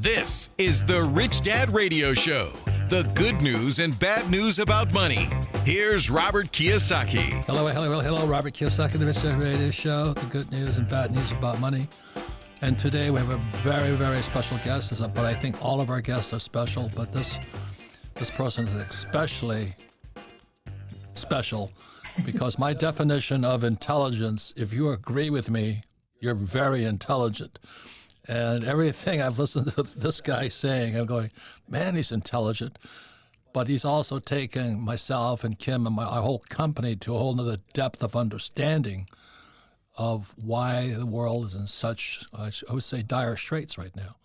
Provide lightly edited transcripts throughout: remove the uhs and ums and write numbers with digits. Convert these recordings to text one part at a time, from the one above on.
This is the Rich Dad Radio Show. The good news and bad news about money. Here's Robert Kiyosaki. Hello. Robert Kiyosaki, the Rich Dad Radio Show. The good news and bad news about money. And today we have a very, very special guest. But I think all of our guests are special. But this person is especially special because my definition of intelligence, if you agree with me, you're very intelligent. And everything I've listened to this guy saying, I'm going, man, he's intelligent. But he's also taken myself and Kim and our whole company to a whole nother depth of understanding of why the world is in such, I would say, dire straits right now.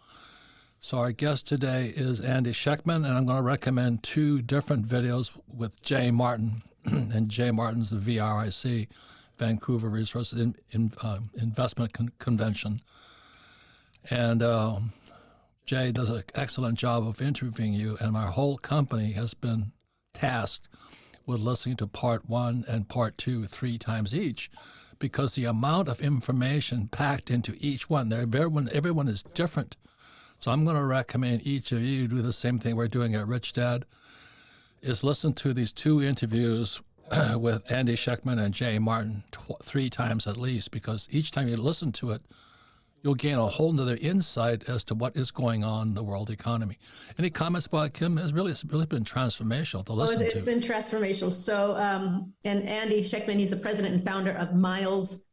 So our guest today is Andy Schectman, and I'm going to recommend two different videos with Jay Martin. And Jay Martin's the VRIC, Vancouver Resources Investment Convention. And Jay does an excellent job of interviewing you, and our whole company has been tasked with listening to part one and part two 3 times each, because the amount of information packed into each one, everyone is different. So I'm going to recommend each of you do the same thing we're doing at Rich Dad, is listen to these 2 interviews with Andy Schectman and Jay Martin 3 times at least, because each time you listen to it, you'll gain a whole nother insight as to what is going on in the world economy. Any comments about Kim? It's really been transformational to listen to. It's been transformational. So, and Andy Schectman, he's the president and founder of Miles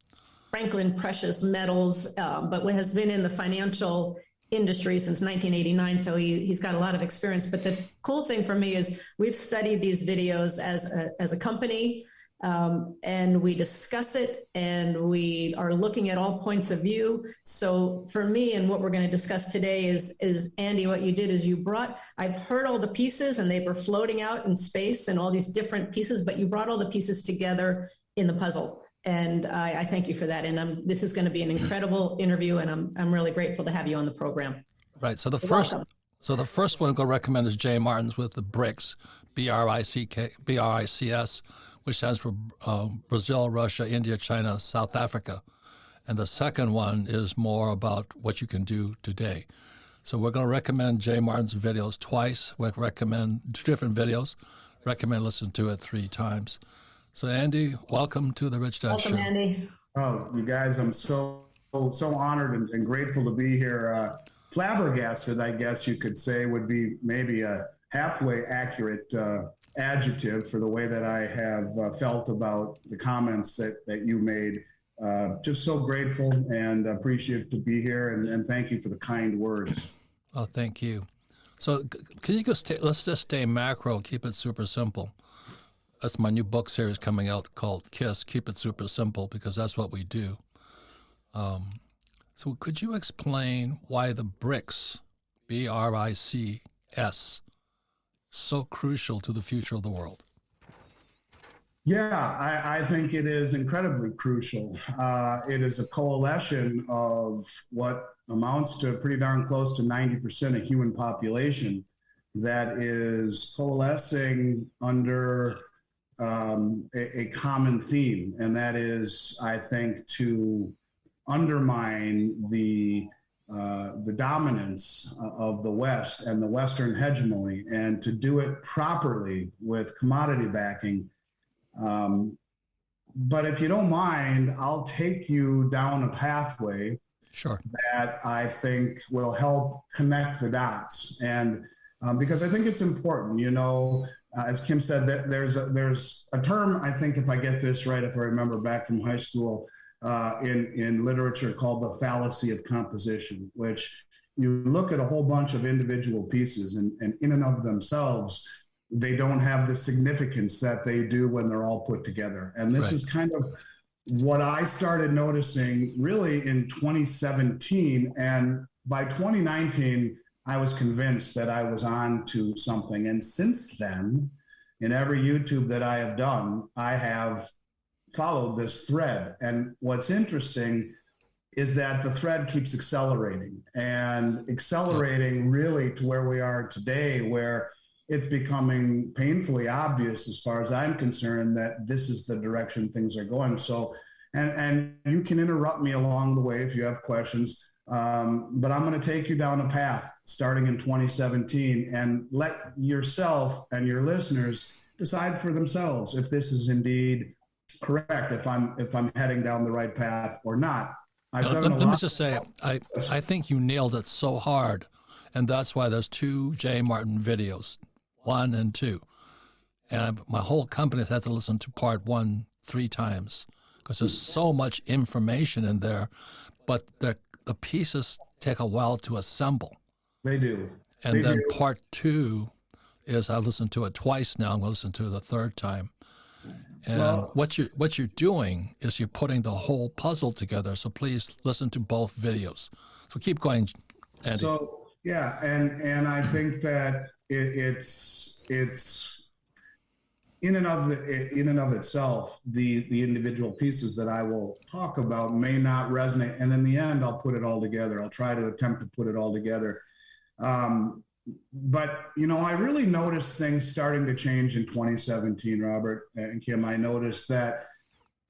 Franklin Precious Metals, but has been in the financial industry since 1989. So he's got a lot of experience. But the cool thing for me is we've studied these videos as a company. And we discuss it, and we are looking at all points of view. So for me, and what we're going to discuss today is Andy, what you did is I've heard all the pieces and they were floating out in space and all these different pieces, but you brought all the pieces together in the puzzle. And I thank you for that. And this is going to be an incredible interview, and I'm really grateful to have you on the program. Right. So the first one I'm going to recommend is Jay Martin's with the BRICS, BRICS, which stands for Brazil, Russia, India, China, South Africa. And the second one is more about what you can do today. So we're going to recommend Jay Martin's videos twice. We'll recommend 2 different videos. Recommend listen to it 3 times. So Andy, welcome to the Rich Dad Show. Welcome, Andy. Oh, you guys, I'm so honored and grateful to be here. Flabbergasted, I guess you could say, would be maybe a halfway accurate adjective for the way that I have felt about the comments that you made. Just so grateful and appreciative to be here, and thank you for the kind words. Oh, thank you. So can you let's just stay macro, keep it super simple. That's my new book series coming out called KISS, Keep It Super Simple, because that's what we do. So could you explain why the BRICS, BRICS, so crucial to the future of the world? Yeah, I think it is incredibly crucial. It is a coalition of what amounts to pretty darn close to 90% of human population that is coalescing under a common theme, and that is, I think, to undermine the dominance of the West and the Western hegemony, and to do it properly with commodity backing. But if you don't mind, I'll take you down a pathway that I think will help connect the dots. And because I think it's important, as Kim said, there's a term, I think, if I get this right, if I remember back from high school, in literature called the fallacy of composition, which you look at a whole bunch of individual pieces and in and of themselves, they don't have the significance that they do when they're all put together. And this is kind of what I started noticing really in 2017. And by 2019, I was convinced that I was on to something. And since then, in every YouTube that I have done, I have followed this thread. And what's interesting is that the thread keeps accelerating really to where we are today, where it's becoming painfully obvious, as far as I'm concerned, that this is the direction things are going. So, and you can interrupt me along the way if you have questions. But I'm going to take you down a path starting in 2017 and let yourself and your listeners decide for themselves if this is indeed correct, if I'm heading down the right path or not. Let me just say, I think you nailed it so hard, and that's why there's 2 J. Martin videos, 1 and 2. And my whole company has had to listen to part 1 3 times because there's so much information in there, but the pieces take a while to assemble. They do. And then part 2 is I listened to it twice now. I'm going to listen to it the 3rd time. And what you're doing is you're putting the whole puzzle together. So please listen to both videos. So keep going, Andy. So yeah, and I think that it's in and of itself, the individual pieces that I will talk about may not resonate, and in the end, I'll put it all together. I'll try to attempt to put it all together. But, I really noticed things starting to change in 2017, Robert and Kim. I noticed that,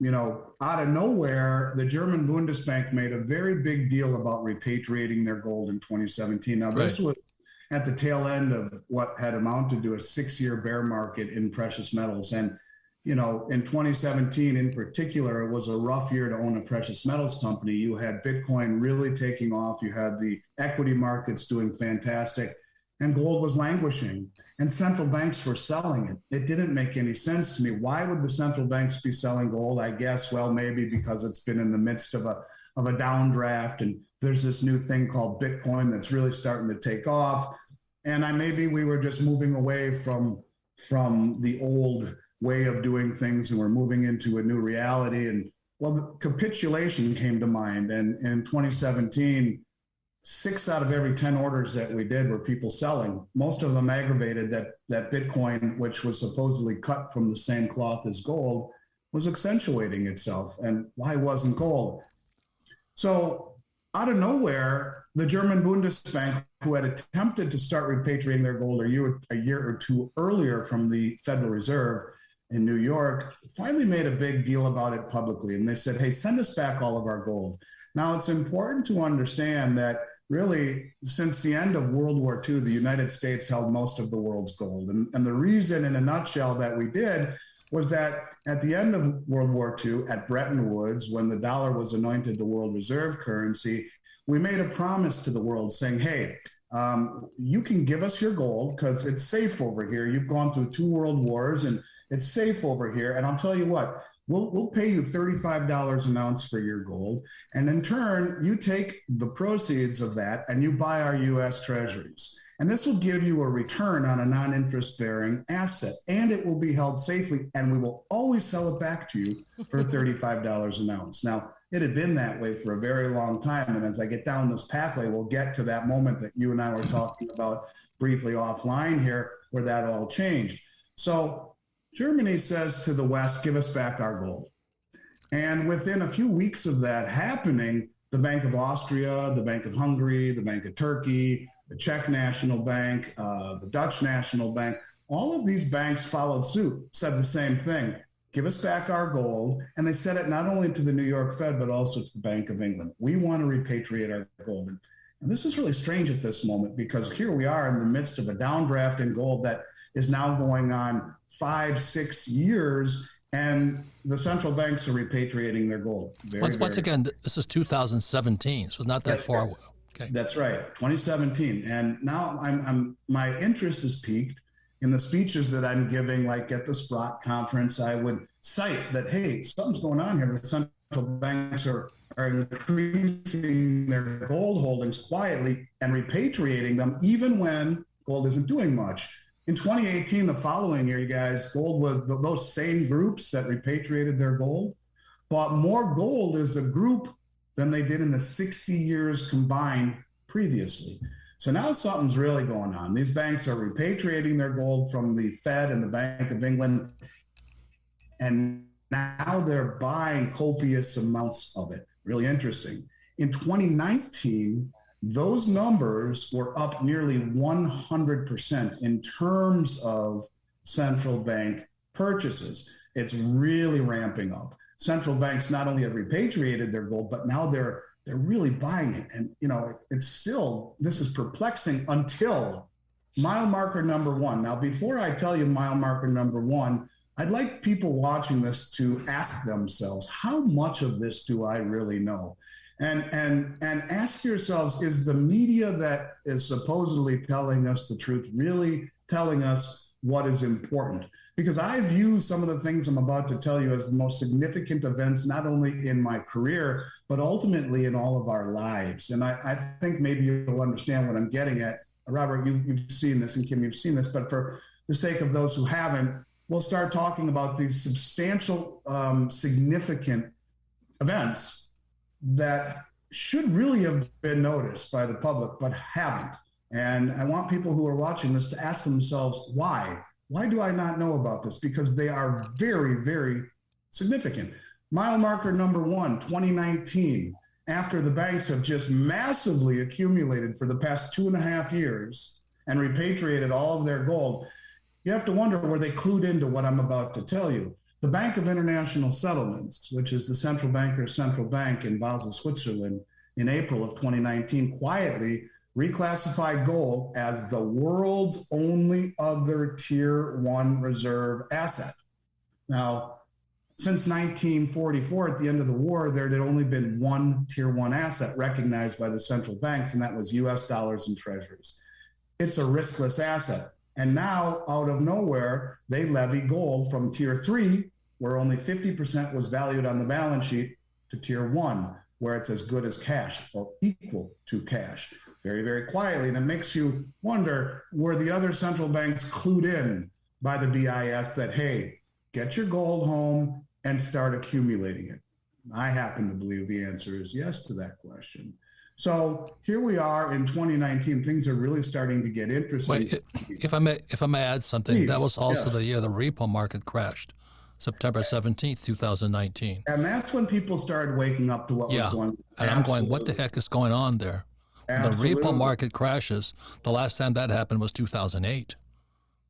out of nowhere, the German Bundesbank made a very big deal about repatriating their gold in 2017. Now, this was at the tail end of what had amounted to a 6-year bear market in precious metals. And, in 2017 in particular, it was a rough year to own a precious metals company. You had Bitcoin really taking off. You had the equity markets doing fantastic. And gold was languishing, and central banks were selling it. It didn't make any sense to me. Why would the central banks be selling gold? I guess, maybe because it's been in the midst of a downdraft, and there's this new thing called Bitcoin that's really starting to take off. And maybe we were just moving away from the old way of doing things, and we're moving into a new reality. And the capitulation came to mind, and in 2017. 6 out of every 10 orders that we did were people selling. Most of them aggravated that Bitcoin, which was supposedly cut from the same cloth as gold, was accentuating itself. And why wasn't gold? So out of nowhere, the German Bundesbank, who had attempted to start repatriating their gold a year or 2 earlier from the Federal Reserve in New York, finally made a big deal about it publicly. And they said, hey, send us back all of our gold. Now, it's important to understand that really, since the end of World War II, the United States held most of the world's gold. And the reason, in a nutshell, that we did was that at the end of World War II, at Bretton Woods, when the dollar was anointed the world reserve currency, we made a promise to the world saying, hey, you can give us your gold because it's safe over here. You've gone through 2 world wars and it's safe over here. And I'll tell you what, we'll pay you $35 an ounce for your gold. And in turn, you take the proceeds of that and you buy our U.S. treasuries. And this will give you a return on a non-interest bearing asset, and it will be held safely. And we will always sell it back to you for $35 an ounce. Now, it had been that way for a very long time. And as I get down this pathway, we'll get to that moment that you and I were talking about briefly offline here, where that all changed. So Germany says to the West, give us back our gold. And within a few weeks of that happening, the Bank of Austria, the Bank of Hungary, the Bank of Turkey, the Czech National Bank, the Dutch National Bank, all of these banks followed suit, said the same thing, give us back our gold. And they said it not only to the New York Fed, but also to the Bank of England. We want to repatriate our gold. And this is really strange at this moment, because here we are in the midst of a downdraft in gold that is now going on 5-6 years, and the central banks are repatriating their gold. Once again, this is 2017, so not that far away. Okay. That's right, 2017. And now my interest is piqued in the speeches that I'm giving, like at the Sprott conference. I would cite that, hey, something's going on here. The central banks are increasing their gold holdings quietly and repatriating them, even when gold isn't doing much. In 2018, the following year, you guys, gold was those same groups that repatriated their gold bought more gold as a group than they did in the 60 years combined previously. So now something's really going on. These banks are repatriating their gold from the Fed and the Bank of England, and now they're buying copious amounts of it. Really interesting. In 2019, those numbers were up nearly 100% in terms of central bank purchases. It's really ramping up. Central banks not only have repatriated their gold, but now they're they're really buying it. And, it's still, this is perplexing until mile marker number one. Now, before I tell you mile marker number one, I'd like people watching this to ask themselves, how much of this do I really know? And ask yourselves, is the media that is supposedly telling us the truth really telling us what is important? Because I view some of the things I'm about to tell you as the most significant events, not only in my career, but ultimately in all of our lives. And I think maybe you'll understand what I'm getting at. Robert, you've seen this, and Kim, you've seen this, but for the sake of those who haven't, we'll start talking about these substantial, significant events that should really have been noticed by the public, but haven't. And I want people who are watching this to ask themselves, why? Why do I not know about this? Because they are very, very significant. Mile marker number one, 2019, after the banks have just massively accumulated for the past 2.5 years and repatriated all of their gold, you have to wonder, were they clued into what I'm about to tell you? The Bank of International Settlements, which is the central banker's central bank in Basel, Switzerland, in April of 2019, quietly reclassified gold as the world's only other tier one reserve asset. Now, since 1944, at the end of the war, there had only been one tier one asset recognized by the central banks, and that was US dollars and treasuries. It's a riskless asset. And now, out of nowhere, they levy gold from tier three, where only 50% was valued on the balance sheet, to tier one, where it's as good as cash or equal to cash. Very, very quietly. And it makes you wonder, were the other central banks clued in by the BIS that, hey, get your gold home and start accumulating it? I happen to believe the answer is yes to that question. So here we are in 2019. Things are really starting to get interesting. Wait, if I may add something, please. That was also the year the repo market crashed, September 17th, 2019. And that's when people started waking up to what was going on. And I'm going, what the heck is going on there? The repo market crashes. The last time that happened was 2008.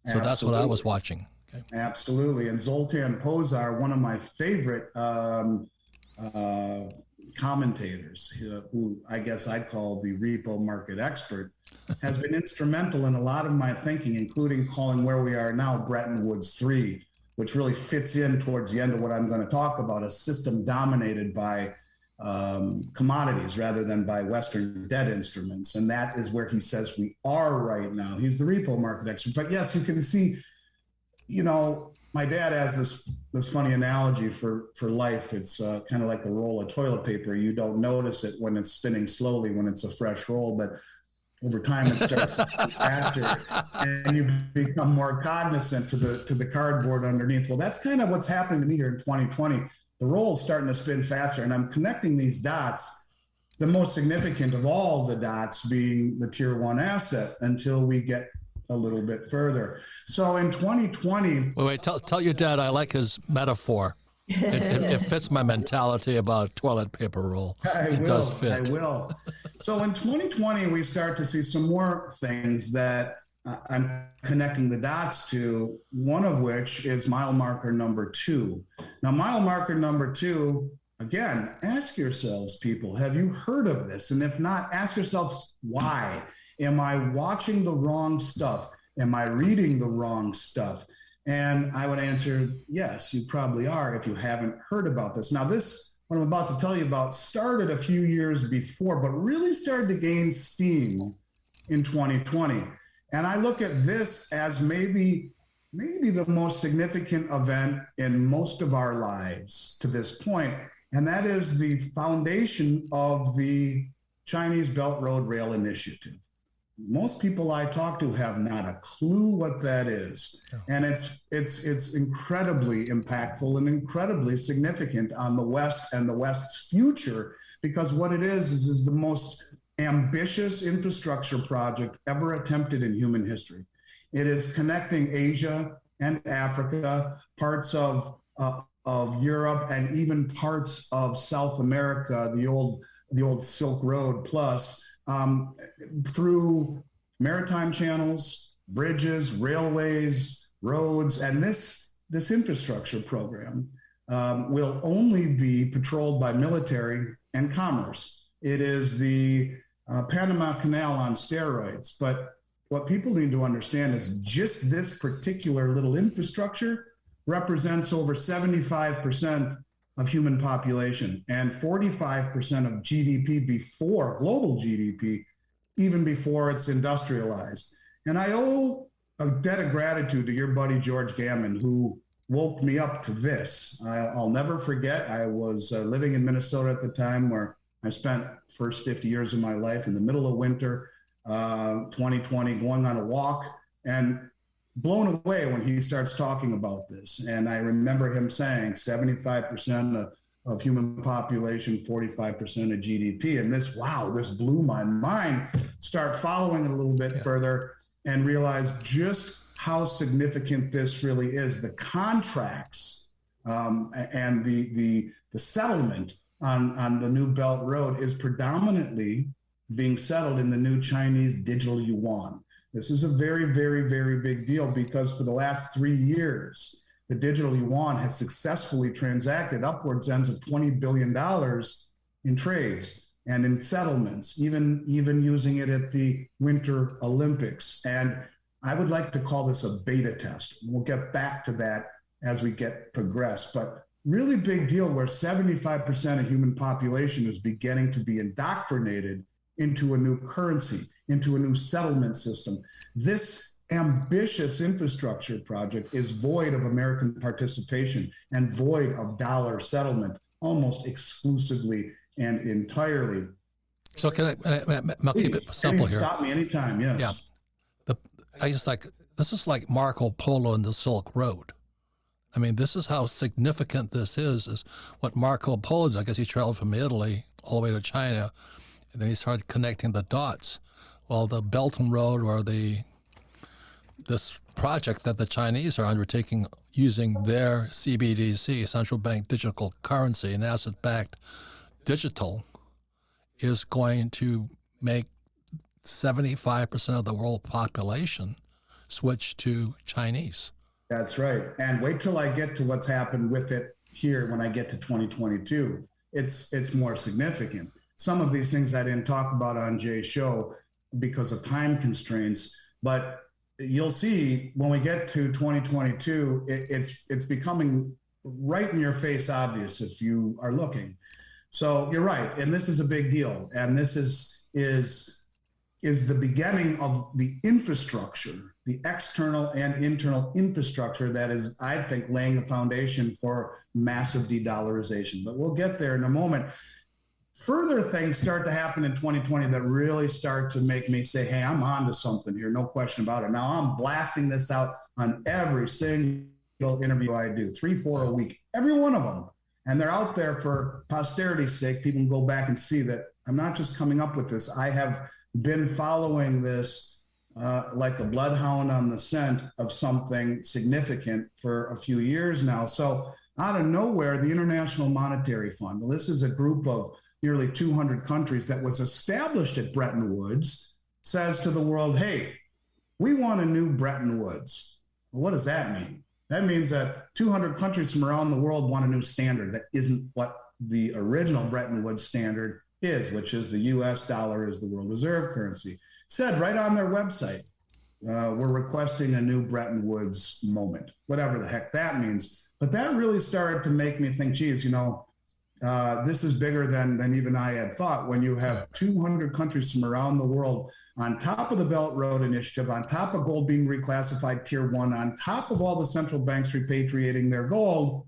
So that's what I was watching. Okay. Absolutely. And Zoltan Pozsar, one of my favorite commentators, who I guess I'd call the repo market expert, has been instrumental in a lot of my thinking, including calling where we are now Bretton Woods 3, which really fits in towards the end of what I'm going to talk about, a system dominated by commodities rather than by Western debt instruments. And that is where he says we are right now. He's the repo market expert. But yes, you can see, my dad has this funny analogy for life. It's kind of like a roll of toilet paper. You don't notice it when it's spinning slowly, when it's a fresh roll, but over time it starts faster, and you become more cognizant to the cardboard underneath. Well, that's kind of what's happening to me here in 2020. The roll's starting to spin faster, and I'm connecting these dots, the most significant of all the dots being the tier one asset, until we get a little bit further. So in 2020... Wait, tell your dad I like his metaphor. It fits my mentality about toilet paper roll. It does fit. I will. So in 2020, we start to see some more things that I'm connecting the dots to, one of which is mile marker number 2. Now, mile marker number 2, again, ask yourselves, people, have you heard of this? And if not, ask yourselves, why? Am I watching the wrong stuff? Am I reading the wrong stuff? And I would answer, yes, you probably are if you haven't heard about this. Now, this, what I'm about to tell you about, started a few years before, but really started to gain steam in 2020. And I look at this as maybe the most significant event in most of our lives to this point. And that is the foundation of the Chinese Belt Road Rail Initiative. Most people I talk to have not a clue what that is. And it's incredibly impactful and incredibly significant on the West and the West's future, because what it is the most ambitious infrastructure project ever attempted in human history. It is connecting Asia and Africa, parts of Europe, and even parts of South America, the old Silk Road plus, through maritime channels, bridges, railways, roads, and this infrastructure program will only be patrolled by military and commerce. It is the Panama Canal on steroids. But what people need to understand is just this particular little infrastructure represents over 75% of human population and 45% of GDP before global GDP, even before it's industrialized. And I owe a debt of gratitude to your buddy, George Gammon, who woke me up to this. I'll never forget. I was living in Minnesota at the time, where I spent first 50 years of my life in the middle of winter, 2020, going on a walk, and blown away when he starts talking about this. And I remember him saying 75% of human population, 45% of GDP. And this blew my mind. Start following it a little bit further and realize just how significant this really is. The contracts and the settlement on the new Belt Road is predominantly being settled in the new Chinese digital yuan. This is a very, very, very big deal, because for the last 3 years, the digital yuan has successfully transacted upwards ends of $20 billion in trades and in settlements, even using it at the Winter Olympics. And I would like to call this a beta test. We'll get back to that as we progress. But really big deal, where 75% of human population is beginning to be indoctrinated into a new currency, into a new settlement system. This ambitious infrastructure project is void of American participation and void of dollar settlement, almost exclusively and entirely. So I'll keep it simple here. Stop me anytime, yes. Yeah. This is like Marco Polo and the Silk Road. I mean, this is how significant this is what Marco Polo did. I guess he traveled from Italy all the way to China, and then he started connecting the dots. Well, the Belt and Road, or this project that the Chinese are undertaking using their CBDC, central bank digital currency, and asset-backed digital, is going to make 75% of the world population switch to Chinese. That's right. And wait till I get to what's happened with it here when I get to 2022. It's more significant. Some of these things I didn't talk about on Jay's show because of time constraints, but you'll see when we get to 2022, it's becoming right in your face obvious if you are looking. So you're right. And this is a big deal. And this is the beginning of the infrastructure, the external and internal infrastructure that is, I think, laying a foundation for massive de-dollarization. But we'll get there in a moment. Further things start to happen in 2020 that really start to make me say, hey, I'm on to something here, no question about it. Now I'm blasting this out on every single interview I do, 3-4 a week, every one of them. And they're out there for posterity's sake. People can go back and see that I'm not just coming up with this. I have been following this like a bloodhound on the scent of something significant for a few years now. So out of nowhere, the International Monetary Fund, well, this is a group of nearly 200 countries that was established at Bretton Woods, says to the world, hey, we want a new Bretton Woods. Well, what does that mean? That means that 200 countries from around the world want a new standard that isn't what the original Bretton Woods standard is, which is the US dollar is the world reserve currency. It said right on their website, we're requesting a new Bretton Woods moment, whatever the heck that means. But that really started to make me think, geez, this is bigger than even I had thought. When you have 200 countries from around the world on top of the Belt Road Initiative, on top of gold being reclassified Tier 1, on top of all the central banks repatriating their gold,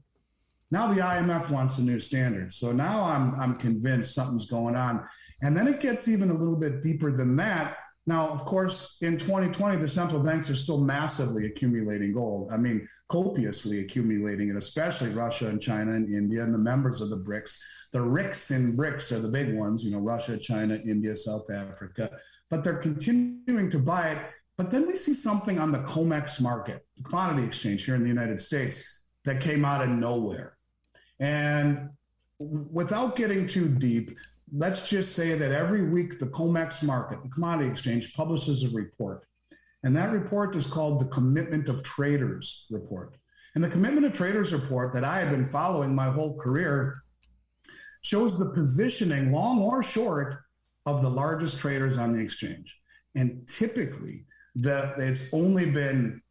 now the IMF wants a new standard. So now I'm convinced something's going on. And then it gets even a little bit deeper than that. Now, of course, in 2020, the central banks are still massively accumulating gold. I mean, copiously accumulating it, especially Russia and China and India and the members of the BRICS. The RICS and BRICS are the big ones, Russia, China, India, South Africa. But they're continuing to buy it. But then we see something on the Comex market, the commodity exchange here in the United States, that came out of nowhere. And without getting too deep, let's just say that every week the Comex market, the commodity exchange, publishes a report. And that report is called the Commitment of Traders report. And the Commitment of Traders report that I have been following my whole career shows the positioning, long or short, of the largest traders on the exchange. And typically, it's only been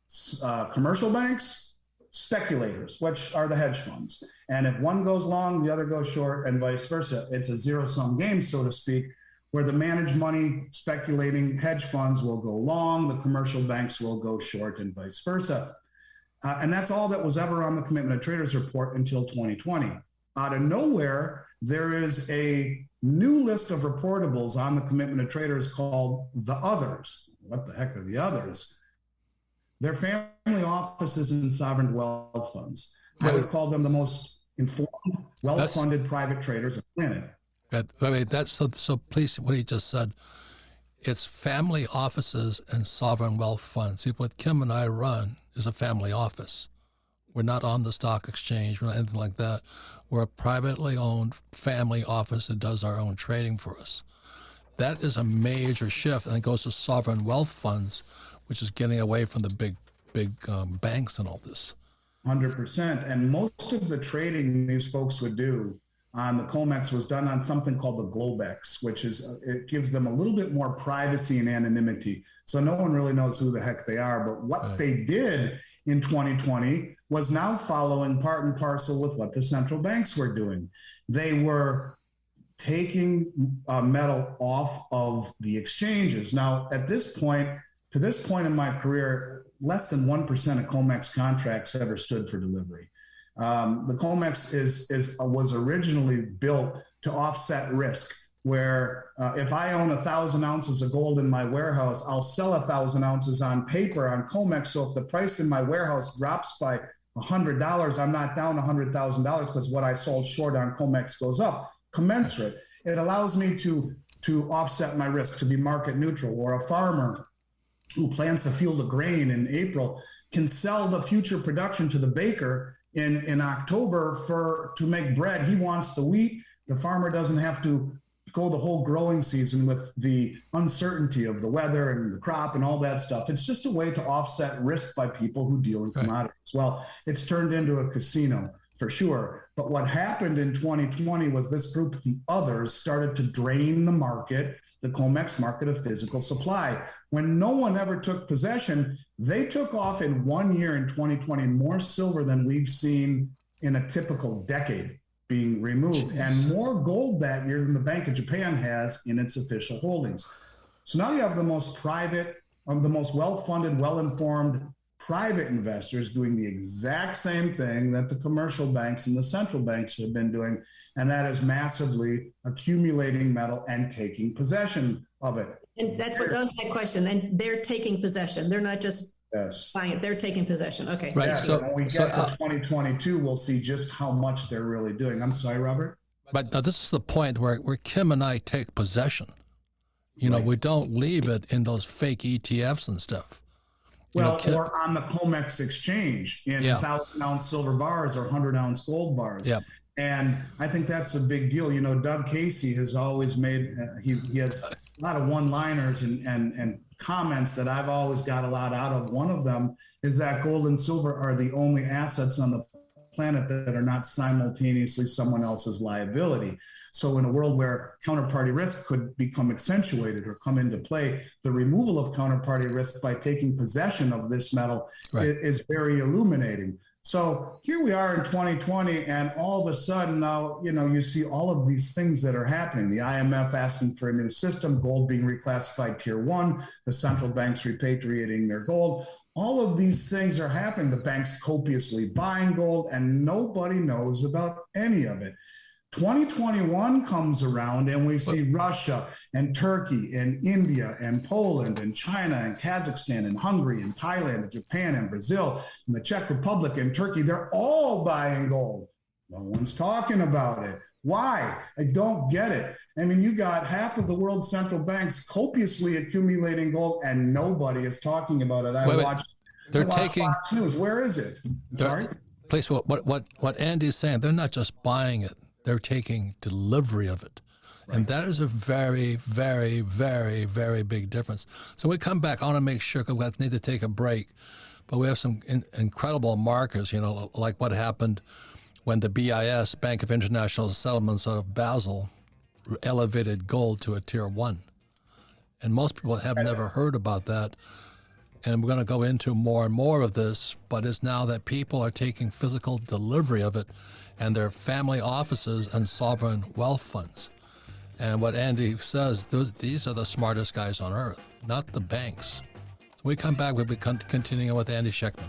commercial banks, speculators, which are the hedge funds. And if one goes long, the other goes short, and vice versa. It's a zero-sum game, so to speak, where the managed money speculating hedge funds will go long, the commercial banks will go short, and vice versa. And that's all that was ever on the Commitment of Traders report until 2020. Out of nowhere, there is a new list of reportables on the Commitment of Traders called the Others. What the heck are the Others? They're family offices and sovereign wealth funds. I would call them the most informed, well-funded private traders on the planet. I mean, that's so please, what he just said, it's family offices and sovereign wealth funds. See, what Kim and I run is a family office. We're not on the stock exchange, we're not anything like that. We're a privately owned family office that does our own trading for us. That is a major shift, and it goes to sovereign wealth funds, which is getting away from the big banks and all this. 100%. And most of the trading these folks would do on the Comex was done on something called the Globex, which is, it gives them a little bit more privacy and anonymity. So no one really knows who the heck they are. But what they did in 2020 was now following part and parcel with what the central banks were doing. They were taking metal off of the exchanges. Now, to this point in my career, less than 1% of Comex contracts ever stood for delivery. The Comex was originally built to offset risk, where if I own 1,000 ounces of gold in my warehouse, I'll sell 1,000 ounces on paper on Comex. So if the price in my warehouse drops by $100, I'm not down $100,000 because what I sold short on Comex goes up, commensurate. It allows me to offset my risk, to be market neutral. Or a farmer who plants a field of grain in April can sell the future production to the baker in October to make bread. He wants the wheat. The farmer doesn't have to go the whole growing season with the uncertainty of the weather and the crop and all that stuff. It's just a way to offset risk by people who deal in commodities. Well, it's turned into a casino for sure. But what happened in 2020 was this group, the Others, started to drain the market, the Comex market of physical supply. When no one ever took possession, they took off in 1 year in 2020 more silver than we've seen in a typical decade being removed, and more gold that year than the Bank of Japan has in its official holdings. So now you have the most private, the most well-funded, well-informed private investors doing the exact same thing that the commercial banks and the central banks have been doing, and that is massively accumulating metal and taking possession of it. And that was my question. And they're taking possession. They're not just buying it. They're taking possession. Okay. Right. Yeah, So when we get to 2022, we'll see just how much they're really doing. I'm sorry, Robert? But this is the point where Kim and I take possession. You know, we don't leave it in those fake ETFs and stuff. Well, or on the Comex exchange in 1,000-ounce silver bars or 100-ounce gold bars. Yeah. And I think that's a big deal. You know, Doug Casey has always made, he has a lot of one-liners and comments that I've always got a lot out of. One of them is that gold and silver are the only assets on the planet that are not simultaneously someone else's liability. So in a world where counterparty risk could become accentuated or come into play, the removal of counterparty risk by taking possession of this metal is very illuminating. So here we are in 2020, and all of a sudden now, you know, you see all of these things that are happening. The IMF asking for a new system, gold being reclassified tier 1, the central banks repatriating their gold. All of these things are happening. The banks copiously buying gold, and nobody knows about any of it. 2021 comes around and we see Russia and Turkey and India and Poland and China and Kazakhstan and Hungary and Thailand and Japan and Brazil and the Czech Republic and Turkey. They're all buying gold. No one's talking about it. Why? I don't get it. I mean, you got half of the world's central banks copiously accumulating gold and nobody is talking about it. I watch Fox News. Where is it? Sorry? Please, what Andy's saying, they're not just buying it. They're taking delivery of it. And that is a very, very, very, very big difference. So we come back, I want to make sure, because we need to take a break, but we have some incredible markers, you know, like what happened when the BIS, Bank of International Settlements out of Basel, elevated gold to a tier 1. And most people have never heard about that. And we're going to go into more and more of this, but it's now that people are taking physical delivery of it and their family offices and sovereign wealth funds. And what Andy says, these are the smartest guys on earth, not the banks. So when we come back, we'll be continuing with Andy Schectman.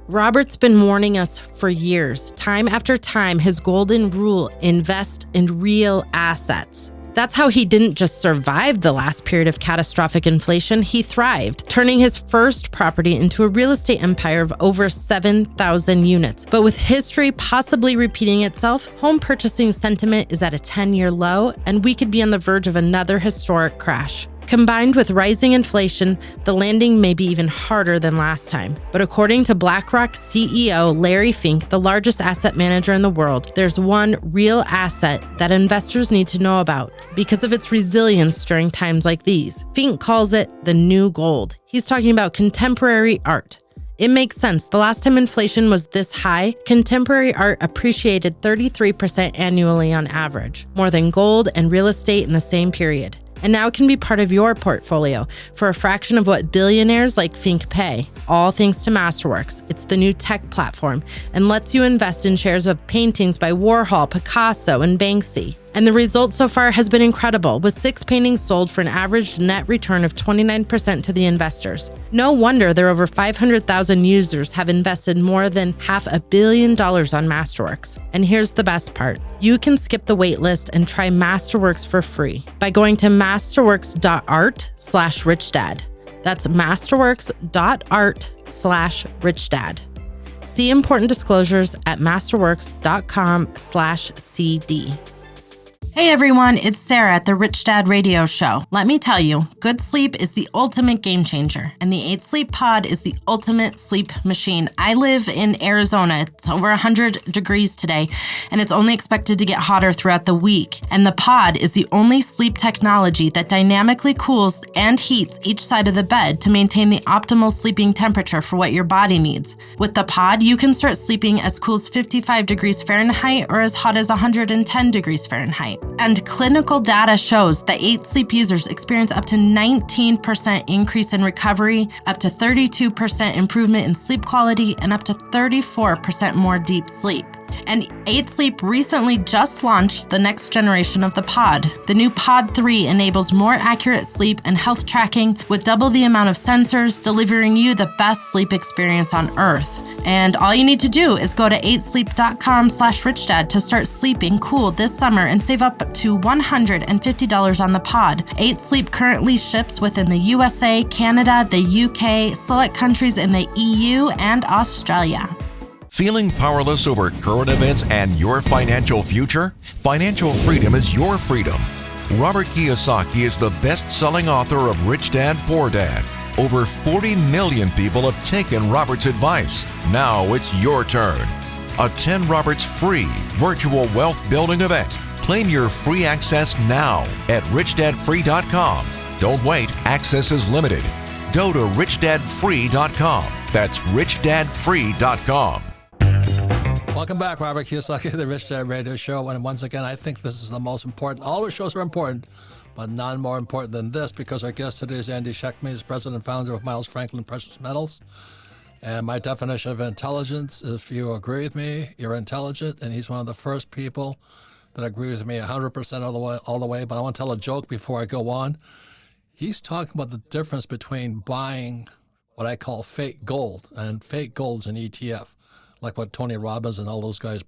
Robert's been warning us for years, time after time, his golden rule: invest in real assets. That's how he didn't just survive the last period of catastrophic inflation, he thrived, turning his first property into a real estate empire of over 7,000 units. But with history possibly repeating itself, home purchasing sentiment is at a 10-year low, and we could be on the verge of another historic crash. Combined with rising inflation, the landing may be even harder than last time. But according to BlackRock CEO Larry Fink, the largest asset manager in the world, there's one real asset that investors need to know about because of its resilience during times like these. Fink calls it the new gold. He's talking about contemporary art. It makes sense. The last time inflation was this high, contemporary art appreciated 33% annually on average, more than gold and real estate in the same period. And now it can be part of your portfolio for a fraction of what billionaires like Fink pay, all thanks to Masterworks. It's the new tech platform and lets you invest in shares of paintings by Warhol, Picasso, and Banksy. And the result so far has been incredible, with 6 paintings sold for an average net return of 29% to the investors. No wonder their over 500,000 users have invested more than $500 million on Masterworks. And here's the best part. You can skip the wait list and try Masterworks for free by going to masterworks.art/richdad. That's masterworks.art/richdad. See important disclosures at masterworks.com/CD. Hey everyone, it's Sarah at the Rich Dad Radio Show. Let me tell you, good sleep is the ultimate game changer, and the 8 Sleep Pod is the ultimate sleep machine. I live in Arizona. It's over 100 degrees today, and it's only expected to get hotter throughout the week. And the Pod is the only sleep technology that dynamically cools and heats each side of the bed to maintain the optimal sleeping temperature for what your body needs. With the Pod, you can start sleeping as cool as 55 degrees Fahrenheit or as hot as 110 degrees Fahrenheit. And clinical data shows that 8 Sleep users experience up to 19% increase in recovery, up to 32% improvement in sleep quality, and up to 34% more deep sleep. And 8 Sleep recently just launched the next generation of the Pod. The new Pod 3 enables more accurate sleep and health tracking with double the amount of sensors, delivering you the best sleep experience on Earth. And all you need to do is go to 8sleep.com/richdad to start sleeping cool this summer and save up to $150 on the Pod. 8 Sleep currently ships within the USA, Canada, the UK, select countries in the EU, and Australia. Feeling powerless over current events and your financial future? Financial freedom is your freedom. Robert Kiyosaki is the best-selling author of Rich Dad, Poor Dad. Over 40 million people have taken Robert's advice. Now it's your turn. Attend Robert's free virtual wealth building event. Claim your free access now at richdadfree.com. Don't wait, access is limited. Go to richdadfree.com. That's richdadfree.com. Welcome back, Robert Kiyosaki, the Rich Dad Radio Show. And once again, I think this is the most important. All our shows are important, but none more important than this, because our guest today is Andy Schectman. He's president and founder of Miles Franklin Precious Metals. And my definition of intelligence, if you agree with me, you're intelligent. And he's one of the first people that agree with me 100% all the way. But I want to tell a joke before I go on. He's talking about the difference between buying what I call fake gold, and fake gold's an ETF, like what Tony Robbins and all those guys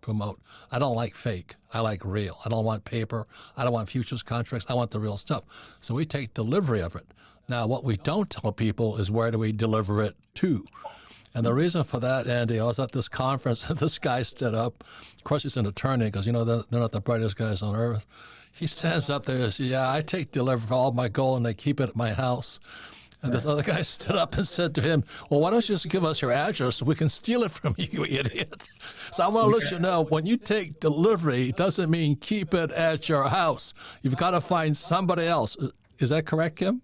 promote. I don't like fake. I like real. I don't want paper. I don't want futures contracts. I want the real stuff. So we take delivery of it. Now, what we don't tell people is where do we deliver it to? And the reason for that, Andy, I was at this conference, and this guy stood up. Of course, he's an attorney because, they're not the brightest guys on earth. He stands up there and says, yeah, I take delivery of all my gold and they keep it at my house. And this other guy stood up and said to him, well, why don't you just give us your address so we can steal it from you, you idiot? So I want to let you know, when you take delivery, it doesn't mean keep it at your house. You've got to find somebody else. Is that correct, Kim?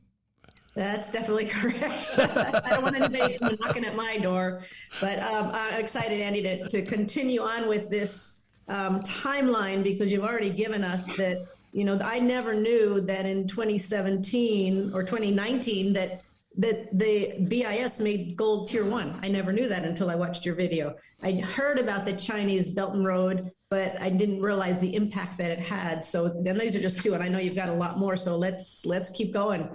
That's definitely correct. I don't want anybody knocking at my door, but I'm excited, Andy, to continue on with this timeline, because you've already given us that, I never knew that in 2017 or 2019 that the BIS made gold tier 1. I never knew that until I watched your video. I heard about the Chinese Belt and Road, but I didn't realize the impact that it had. So then these are just two, and I know you've got a lot more. So let's keep going.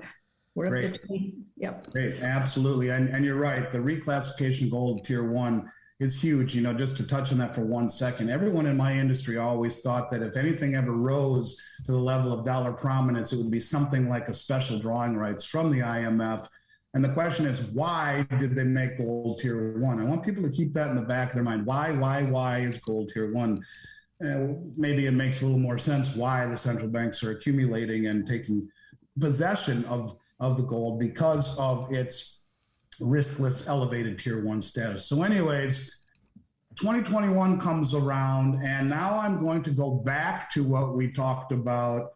We're Great. up to 20. Yep. Great, absolutely. And you're right. The reclassification gold tier 1 is huge. Just to touch on that for 1 second, everyone in my industry always thought that if anything ever rose to the level of dollar prominence, it would be something like a special drawing rights from the IMF. And the question is, why did they make gold tier 1? I want people to keep that in the back of their mind. Why is gold tier 1? Maybe it makes a little more sense why the central banks are accumulating and taking possession of the gold, because of its riskless elevated tier 1 status. So anyways, 2021 comes around, and now I'm going to go back to what we talked about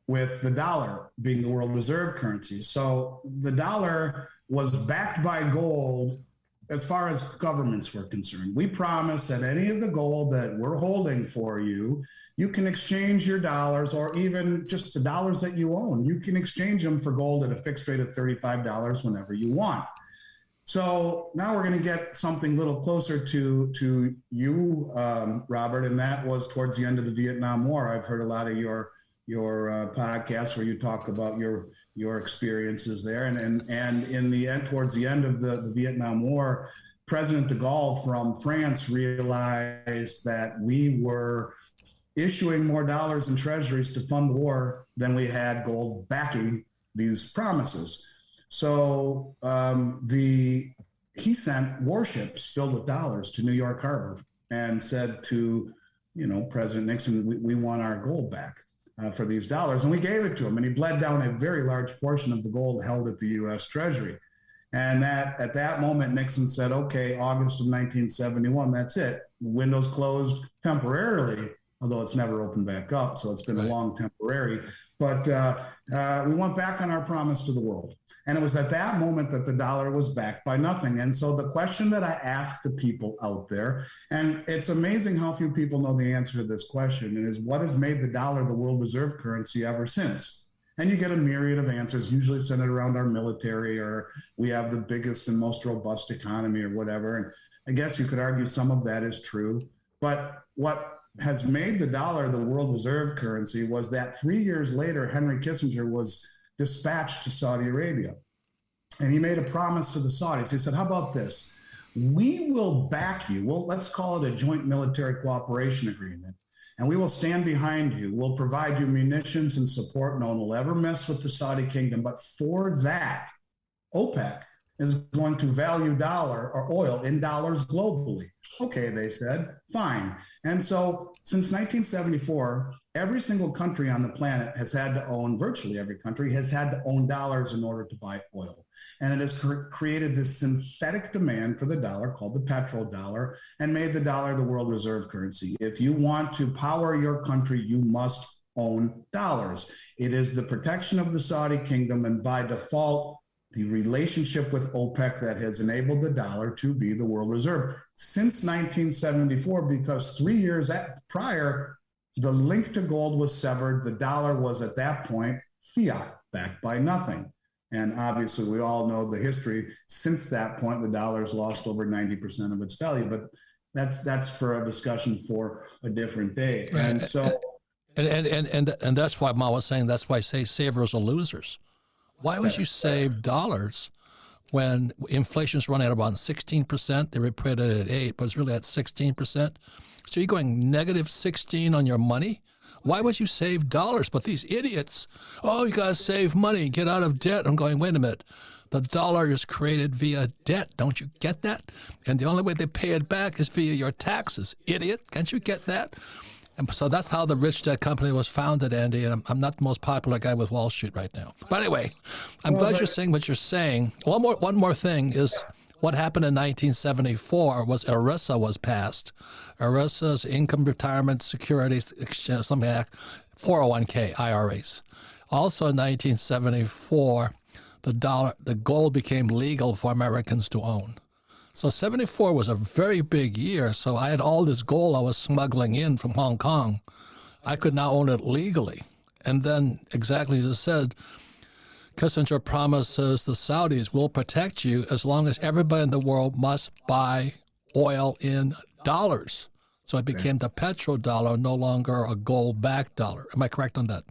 with the dollar being the world reserve currency. So the dollar was backed by gold as far as governments were concerned. We promised that any of the gold that we're holding for you, you can exchange your dollars, or even just the dollars that you own. You can exchange them for gold at a fixed rate of $35 whenever you want. So now we're going to get something a little closer to you, Robert, and that was towards the end of the Vietnam War. I've heard a lot of your podcasts where you talk about your experiences there, and in the end, towards the end of the Vietnam War, President de Gaulle from France realized that we were issuing more dollars and treasuries to fund the war than we had gold backing these promises. So he sent warships filled with dollars to New York Harbor and said to President Nixon, we want our gold back for these dollars. And we gave it to him, and he bled down a very large portion of the gold held at the U.S. Treasury. And at that moment, Nixon said, okay, August of 1971, that's it. The window's closed temporarily, although it's never opened back up. So it's been a long temporary. But we went back on our promise to the world. And it was at that moment that the dollar was backed by nothing. And so the question that I ask the people out there, and it's amazing how few people know the answer to this question, is what has made the dollar the world reserve currency ever since? And you get a myriad of answers, usually centered around our military, or we have the biggest and most robust economy, or whatever. And I guess you could argue some of that is true. But what has made the dollar the world reserve currency was that 3 years later, Henry Kissinger was dispatched to Saudi Arabia. And he made a promise to the Saudis. He said, how about this? We will back you. Well, let's call it a joint military cooperation agreement. And we will stand behind you. We'll provide you munitions and support. No one will ever mess with the Saudi kingdom. But for that, OPEC is going to value dollar or oil in dollars globally. Okay, they said, fine. And so since 1974, every single country on the planet has had to own, virtually every country has had to own dollars in order to buy oil. And it has created this synthetic demand for the dollar called the petrodollar and made the dollar the world reserve currency. If you want to power your country, you must own dollars. It is the protection of the Saudi kingdom, and by default, the relationship with OPEC that has enabled the dollar to be the world reserve since 1974, because 3 years prior, the link to gold was severed. The dollar was at that point fiat, backed by nothing. And obviously, we all know the history. Since that point, the dollar's lost over 90% of its value. But that's for a discussion for a different day. Right. And so, and that's why Ma was saying, that's why I say savers are losers. Why would you save dollars when inflation's running at about 16%? They reported it at 8%, but it's really at 16%. So you're going negative 16 on your money? Why would you save dollars? But these idiots, oh, you got to save money, get out of debt. I'm going, wait a minute. The dollar is created via debt. Don't you get that? And the only way they pay it back is via your taxes. Idiot. Can't you get that? And so that's how the Rich Dad Company was founded, Andy. And I'm not the most popular guy with Wall Street right now. But anyway, I'm glad you're saying what you're saying. One more thing is what happened in 1974 was ERISA was passed. ERISA's Income Retirement Security Exchange, something like 401k IRAs. Also in 1974, the gold became legal for Americans to own. So 74 was a very big year. So I had all this gold I was smuggling in from Hong Kong. I could now own it legally. And then, exactly as I said, Kissinger promises the Saudis will protect you as long as everybody in the world must buy oil in dollars. So it became the petrodollar, no longer a gold-backed dollar. Am I correct on that?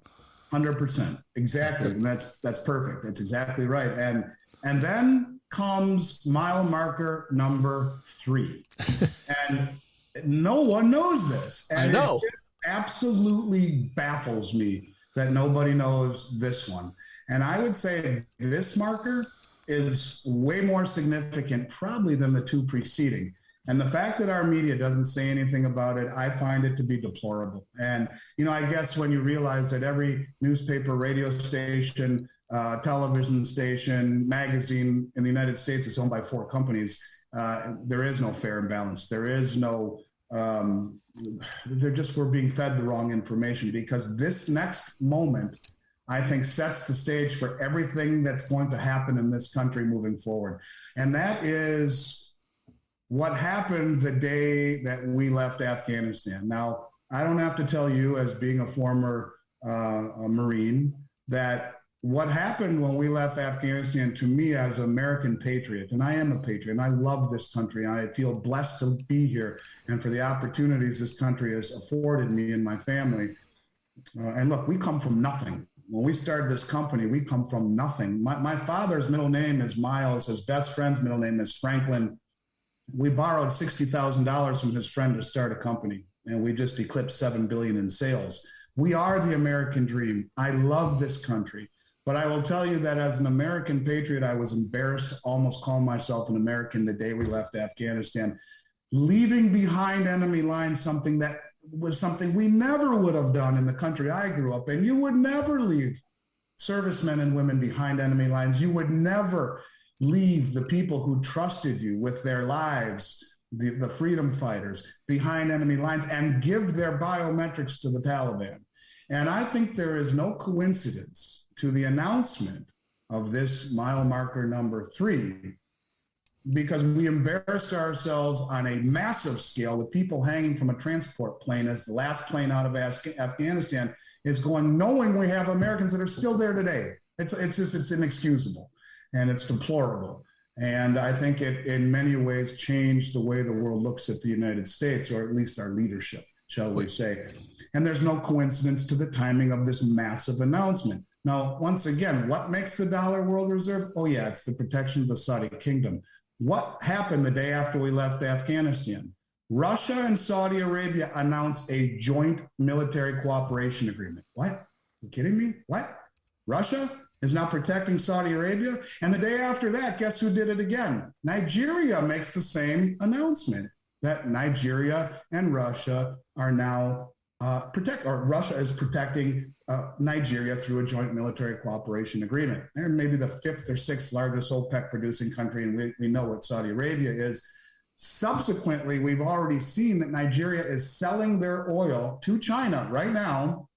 100%. Exactly. And that's perfect. That's exactly right. And then comes mile marker number 3. And no one knows this. And I know. It just absolutely baffles me that nobody knows this one. And I would say this marker is way more significant probably than the 2 preceding. And the fact that our media doesn't say anything about it, I find it to be deplorable. And, I guess when you realize that every newspaper, radio station, television station, magazine in the United States is owned by 4 companies, there is no fair and balance. There is no, we're being fed the wrong information, because this next moment, I think, sets the stage for everything that's going to happen in this country moving forward. And that is what happened the day that we left Afghanistan. Now, I don't have to tell you, as being a former Marine, that what happened when we left Afghanistan, to me as an American patriot, and I am a patriot, and I love this country, and I feel blessed to be here and for the opportunities this country has afforded me and my family. And look, we come from nothing. When we started this company, we come from nothing. My father's middle name is Miles. His best friend's middle name is Franklin. We borrowed $60,000 from his friend to start a company, and we just eclipsed $7 billion in sales. We are the American dream. I love this country, but I will tell you that as an American patriot, I was embarrassed to almost call myself an American the day we left Afghanistan, leaving behind enemy lines, something that was something we never would have done in the country I grew up in. You would never leave servicemen and women behind enemy lines. You would never leave the people who trusted you with their lives, the freedom fighters, behind enemy lines and give their biometrics to the Taliban. And I think there is no coincidence to the announcement of this mile marker number 3, because we embarrassed ourselves on a massive scale with people hanging from a transport plane as the last plane out of Afghanistan is going, knowing we have Americans that are still there today. It's inexcusable. And it's deplorable. And I think it, in many ways, changed the way the world looks at the United States, or at least our leadership, shall we say. And there's no coincidence to the timing of this massive announcement. Now, once again, what makes the dollar world reserve? Oh, yeah, it's the protection of the Saudi kingdom. What happened the day after we left Afghanistan? Russia and Saudi Arabia announced a joint military cooperation agreement. What? Are you kidding me? What? Russia is now protecting Saudi Arabia? And the day after that, guess who did it again? Nigeria makes the same announcement that Nigeria and Russia are now Russia is protecting Nigeria through a joint military cooperation agreement. They're maybe the 5th or 6th largest OPEC producing country, and we know what Saudi Arabia is. Subsequently, we've already seen that Nigeria is selling their oil to China right now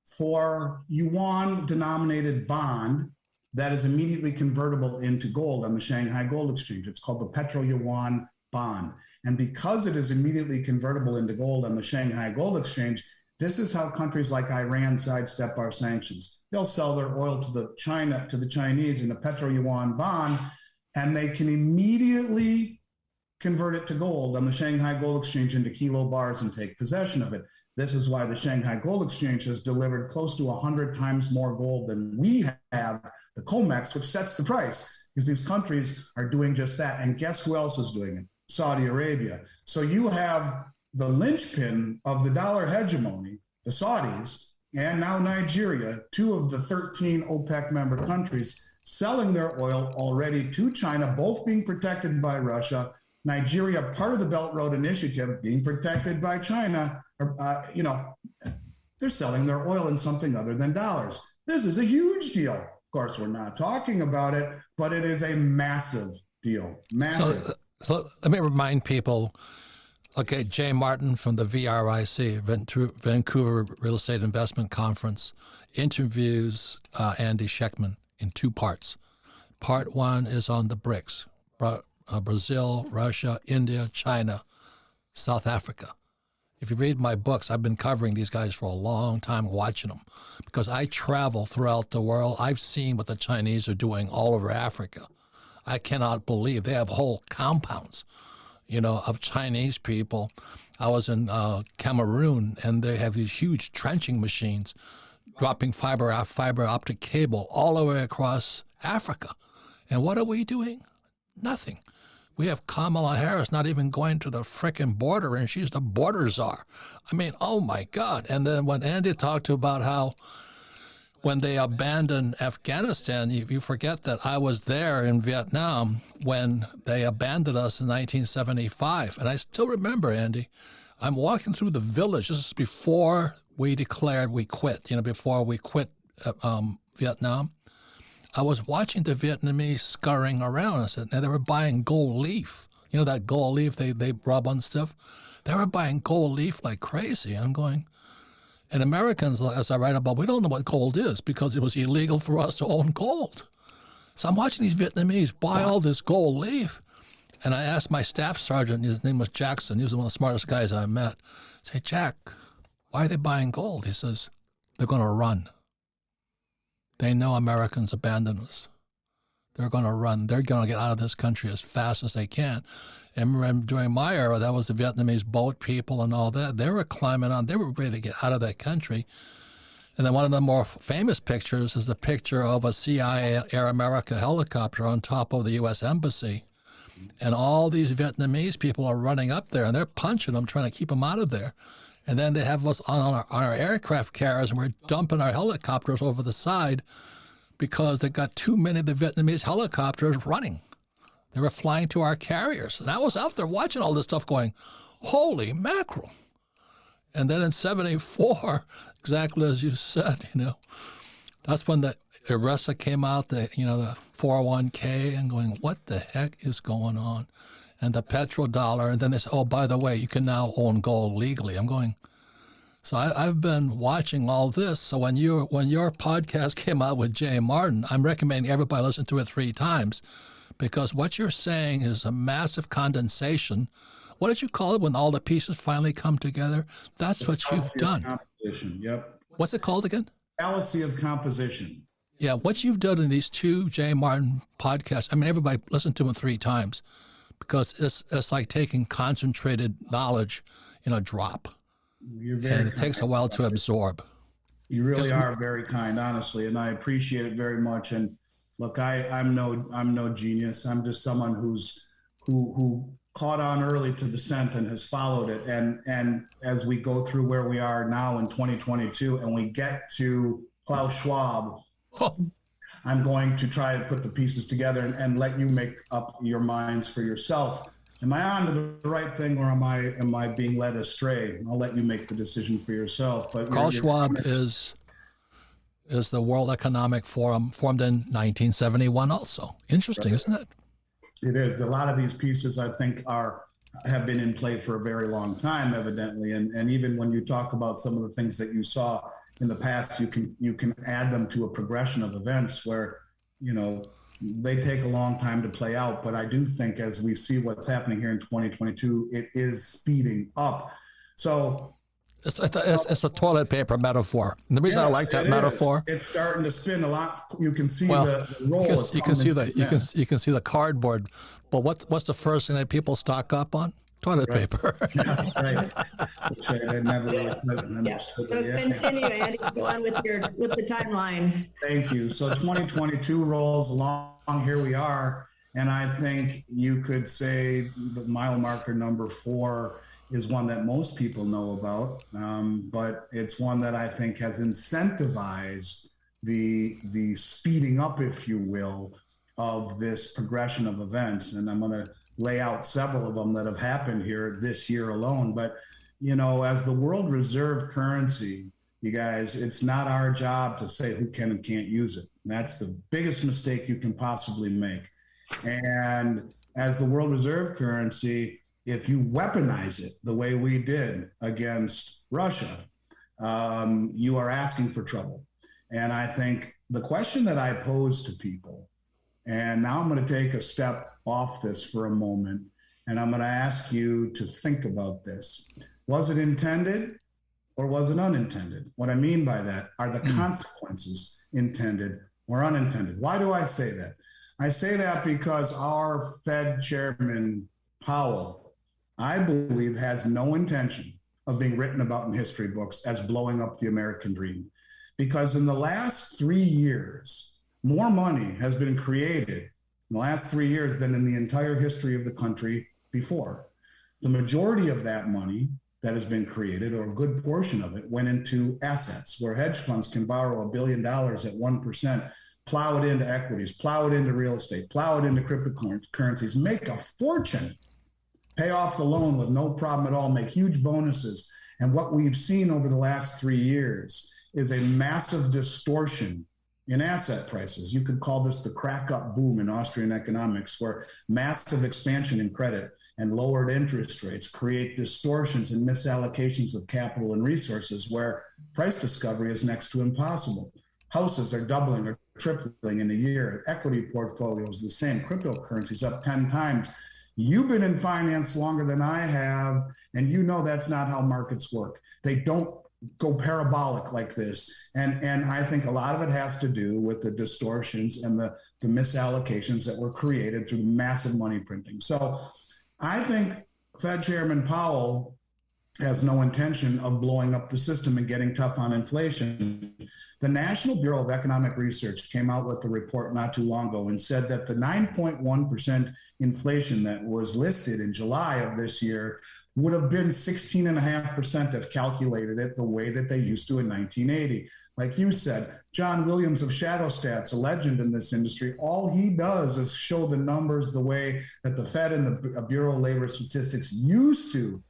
for yuan-denominated bond that is immediately convertible into gold on the Shanghai Gold Exchange. It's called the Petro-Yuan bond. And because it is immediately convertible into gold on the Shanghai Gold Exchange, this is how countries like Iran sidestep our sanctions. They'll sell their oil to the Chinese in a Petro-Yuan bond, and they can immediately convert it to gold on the Shanghai Gold Exchange into kilo bars and take possession of it. This is why the Shanghai Gold Exchange has delivered close to 100 times more gold than we have, the Comex, which sets the price, because these countries are doing just that. And guess who else is doing it? Saudi Arabia. So you have the linchpin of the dollar hegemony, the Saudis, and now Nigeria, 2 of the 13 OPEC member countries, selling their oil already to China, both being protected by Russia. Nigeria, part of the Belt Road Initiative, being protected by China. They're selling their oil in something other than dollars. This is a huge deal. Of course, we're not talking about it, but it is a massive deal. Massive. So let me remind people, okay, Jay Martin from the VRIC, Vancouver Real Estate Investment Conference, interviews Andy Schectman. in two parts. Part one is on the BRICS, Brazil, Russia, India, China, South Africa. If you read my books, I've been covering these guys for a long time, watching them, because I travel throughout the world. I've seen what the Chinese are doing all over Africa. I cannot believe they have whole compounds, of Chinese people. I was in Cameroon, and they have these huge trenching machines dropping fiber optic cable all the way across Africa. And what are we doing? Nothing. We have Kamala Harris not even going to the frickin' border, and she's the border czar. I mean, oh my God. And then when Andy talked about how when they abandoned Afghanistan, you forget that I was there in Vietnam when they abandoned us in 1975. And I still remember, Andy, I'm walking through the village. This is before we declared we quit, before we quit Vietnam. I was watching the Vietnamese scurrying around. I said, they were buying gold leaf. That gold leaf they rub on stuff? They were buying gold leaf like crazy. I'm going, and Americans, as I write about, we don't know what gold is because it was illegal for us to own gold. So I'm watching these Vietnamese buy all this gold leaf. And I asked my staff sergeant, his name was Jackson, he was one of the smartest guys I met. I say, Jack, why are they buying gold? He says, they're going to run. They know Americans abandoned us. They're going to run. They're going to get out of this country as fast as they can. And remember, during my era, that was the Vietnamese boat people and all that. They were climbing on. They were ready to get out of that country. And then one of the more famous pictures is the picture of a CIA Air America helicopter on top of the U.S. Embassy. And all these Vietnamese people are running up there, and they're punching them, trying to keep them out of there. And then they have us on our aircraft carriers, and we're dumping our helicopters over the side because they got too many of the Vietnamese helicopters running. They were flying to our carriers. And I was out there watching all this stuff going, holy mackerel. And then in 74, exactly as you said, that's when the ERISA came out, the 401k, and going, what the heck is going on? And the Petrodollar, and then they say, oh, by the way, you can now own gold legally. I'm going, so I've been watching all this. So when your podcast came out with Jay Martin, I'm recommending everybody listen to it 3 times, because what you're saying is a massive condensation. What did you call it when all the pieces finally come together? That's what you've done. Composition. Yep. What's it called again? Fallacy of composition. Yeah, what you've done in these 2 Jay Martin podcasts, I mean, everybody listen to them 3 times. Because it's like taking concentrated knowledge in a drop. You're very and it takes a while to absorb. You really are very kind, honestly, and I appreciate it very much. And look, I'm no genius. I'm just someone who caught on early to the scent and has followed it. And as we go through where we are now in 2022, and we get to Klaus Schwab. I'm going to try to put the pieces together and let you make up your minds for yourself. Am I on to the right thing, or am I being led astray? I'll let you make the decision for yourself. But Klaus Schwab is the World Economic Forum, formed in 1971 also. Interesting, right. Isn't it? It is. A lot of these pieces, I think, have been in play for a very long time, evidently. And even when you talk about some of the things that you saw in the past, you can add them to a progression of events where, they take a long time to play out. But I do think as we see what's happening here in 2022, it is speeding up. So it's a toilet paper metaphor. And the reason I like that metaphor, it's starting to spin a lot. You can see the roll. You can see the cardboard. But what's the first thing that people stock up on? Toilet paper. Yeah, right. Which I never really understood. So continue, Andy. Go on with the timeline. Thank you. So 2022 rolls along. Here we are, and I think you could say the mile marker number 4 is one that most people know about, but it's one that I think has incentivized the speeding up, if you will, of this progression of events. And I'm going to lay out several of them that have happened here this year alone. But, as the world reserve currency, you guys, it's not our job to say who can and can't use it. That's the biggest mistake you can possibly make. And as the world reserve currency, if you weaponize it the way we did against Russia, you are asking for trouble. And I think the question that I pose to people, and now I'm going to take a step off this for a moment, and I'm going to ask you to think about this. Was it intended or was it unintended? What I mean by that are the consequences intended or unintended. Why do I say that? I say that because our Fed chairman, Powell, I believe has no intention of being written about in history books as blowing up the American dream. Because in the last 3 years, more money has been created in the last 3 years than in the entire history of the country before. The majority of that money that has been created, or a good portion of it, went into assets where hedge funds can borrow $1 billion at 1%, plow it into equities, plow it into real estate, plow it into cryptocurrencies, make a fortune, pay off the loan with no problem at all, make huge bonuses. And what we've seen over the last 3 years is a massive distortion in asset prices. You could call this the crack up boom in Austrian economics, where massive expansion in credit and lowered interest rates create distortions and misallocations of capital and resources where price discovery is next to impossible. Houses are doubling or tripling in a year. Equity portfolios the same. Cryptocurrencies up 10 times. You've been in finance longer than I have, and you know that's not how markets work. They don't go parabolic like this. And I think a lot of it has to do with the distortions and the misallocations that were created through massive money printing. So I think Fed Chairman Powell has no intention of blowing up the system and getting tough on inflation. The National Bureau of Economic Research came out with a report not too long ago and said that the 9.1% inflation that was listed in July of this year would have been 16.5% if calculated it the way that they used to in 1980. Like you said, John Williams of Shadow Stats, a legend in this industry, all he does is show the numbers the way that the Fed and the Bureau of Labor Statistics used to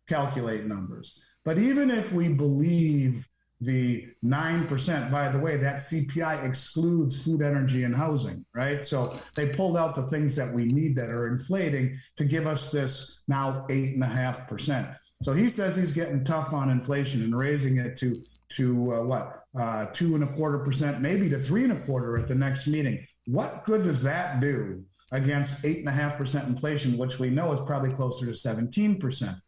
calculate numbers. But even if we believe the 9%, by the way, that CPI excludes food, energy, and housing, right? So they pulled out the things that we need that are inflating to give us this now 8.5%. So he says he's getting tough on inflation and raising it to 2.25%, maybe to 3.25% at the next meeting. What good does that do against 8.5% inflation, which we know is probably closer to 17%?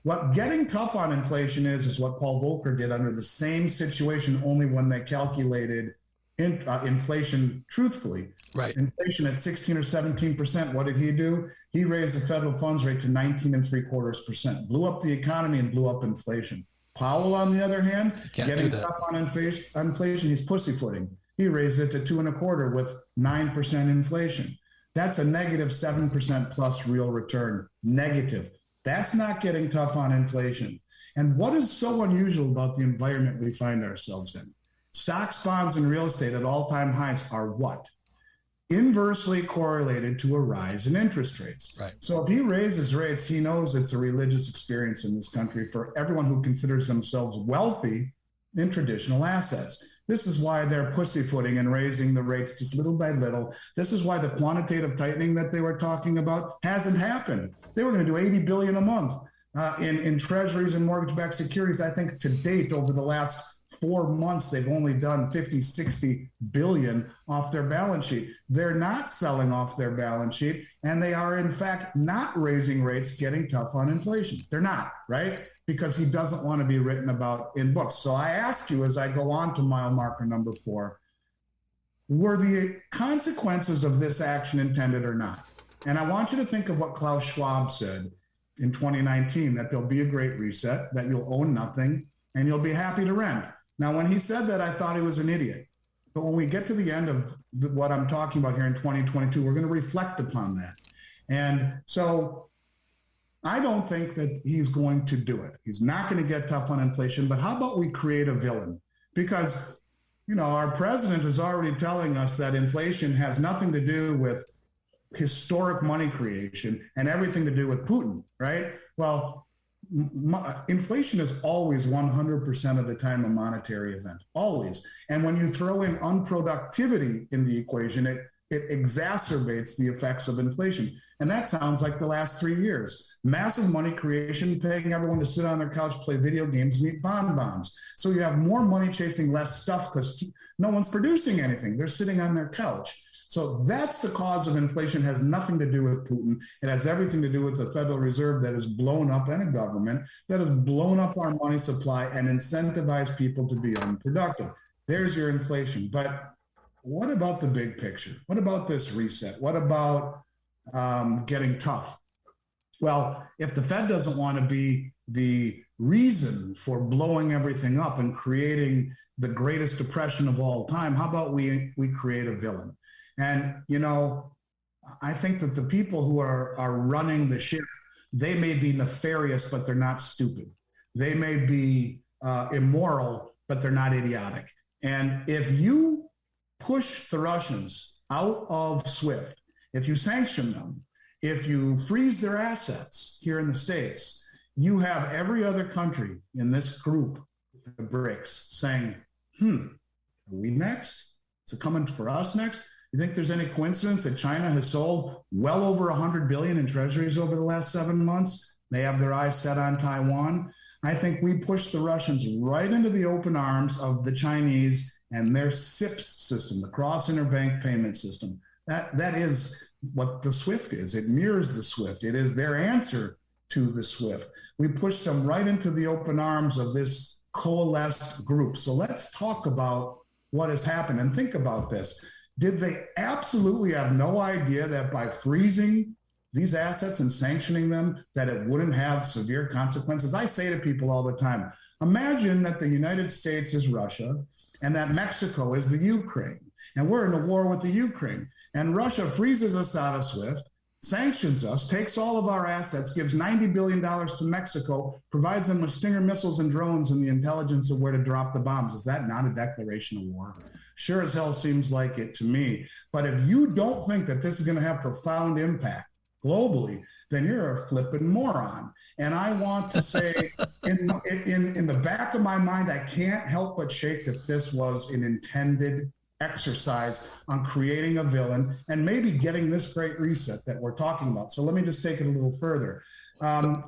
What getting tough on inflation is what Paul Volcker did under the same situation, only when they calculated inflation truthfully. Right. Inflation at 16 or 17%. What did he do? He raised the federal funds rate to 19.75%, blew up the economy and blew up inflation. Powell, on the other hand, getting tough on inflation, he's pussyfooting. He raised it to 2.25% with 9% inflation. That's a negative 7% plus real return. Negative. That's not getting tough on inflation. And what is so unusual about the environment we find ourselves in? Stocks, bonds, and real estate at all-time highs are what? Inversely correlated to a rise in interest rates. Right. So if he raises rates, he knows it's a religious experience in this country for everyone who considers themselves wealthy in traditional assets. This is why they're pussyfooting and raising the rates just little by little. This is why the quantitative tightening that they were talking about hasn't happened. They were going to do $80 billion a month in treasuries and mortgage-backed securities. I think to date, over the last 4 months, they've only done 50, 60 billion off their balance sheet. They're not selling off their balance sheet, and they are in fact not raising rates, getting tough on inflation. They're not, right? Because he doesn't want to be written about in books. So I ask you, as I go on to mile marker number 4, were the consequences of this action intended or not? And I want you to think of what Klaus Schwab said in 2019, that there'll be a great reset, that you'll own nothing, and you'll be happy to rent. Now, when he said that, I thought he was an idiot. But when we get to the end of what I'm talking about here in 2022, we're going to reflect upon that. And so I don't think that he's going to do it. He's not going to get tough on inflation. But how about we create a villain? Because, you know, our president is already telling us that inflation has nothing to do with historic money creation and everything to do with Putin, right? Well, inflation is always 100% of the time a monetary event, always. And when you throw in unproductivity in the equation, it it exacerbates the effects of inflation. And that sounds like the last 3 years. Massive money creation, paying everyone to sit on their couch, play video games, and eat bonbons. So you have more money chasing less stuff because no one's producing anything. They're sitting on their couch. So that's the cause of inflation. It has nothing to do with Putin. It has everything to do with the Federal Reserve that has blown up, and a government that has blown up our money supply and incentivized people to be unproductive. There's your inflation. But what about the big picture? What about this reset? What about getting tough? Well, if the Fed doesn't want to be the reason for blowing everything up and creating the greatest depression of all time, how about we create a villain? And, you know, I think that the people who are running the ship, they may be nefarious, but they're not stupid. They may be immoral, but they're not idiotic. And if you push the Russians out of SWIFT, if you sanction them, if you freeze their assets here in the States, you have every other country in this group, the BRICS, saying, are we next? Is it coming for us next? You think there's any coincidence that China has sold well over 100 billion in treasuries over the last 7 months? They have their eyes set on Taiwan. I think we pushed the Russians right into the open arms of the Chinese and their CIPS system, the cross-interbank payment system. That is what the SWIFT is. It mirrors the SWIFT. It is their answer to the SWIFT. We pushed them right into the open arms of this coalesced group. So let's talk about what has happened and think about this. Did they absolutely have no idea that by freezing these assets and sanctioning them, that it wouldn't have severe consequences? I say to people all the time, imagine that the United States is Russia and that Mexico is the Ukraine, and we're in a war with the Ukraine, and Russia freezes us out of SWIFT, sanctions us, takes all of our assets, gives $90 billion to Mexico, provides them with Stinger missiles and drones and the intelligence of where to drop the bombs. Is that not a declaration of war? Sure as hell seems like it to me. But if you don't think that this is going to have profound impact globally, then you're a flippin' moron. And I want to say, in the back of my mind, I can't help but shake that this was an intended exercise on creating a villain and maybe getting this great reset that we're talking about. So let me just take it a little further.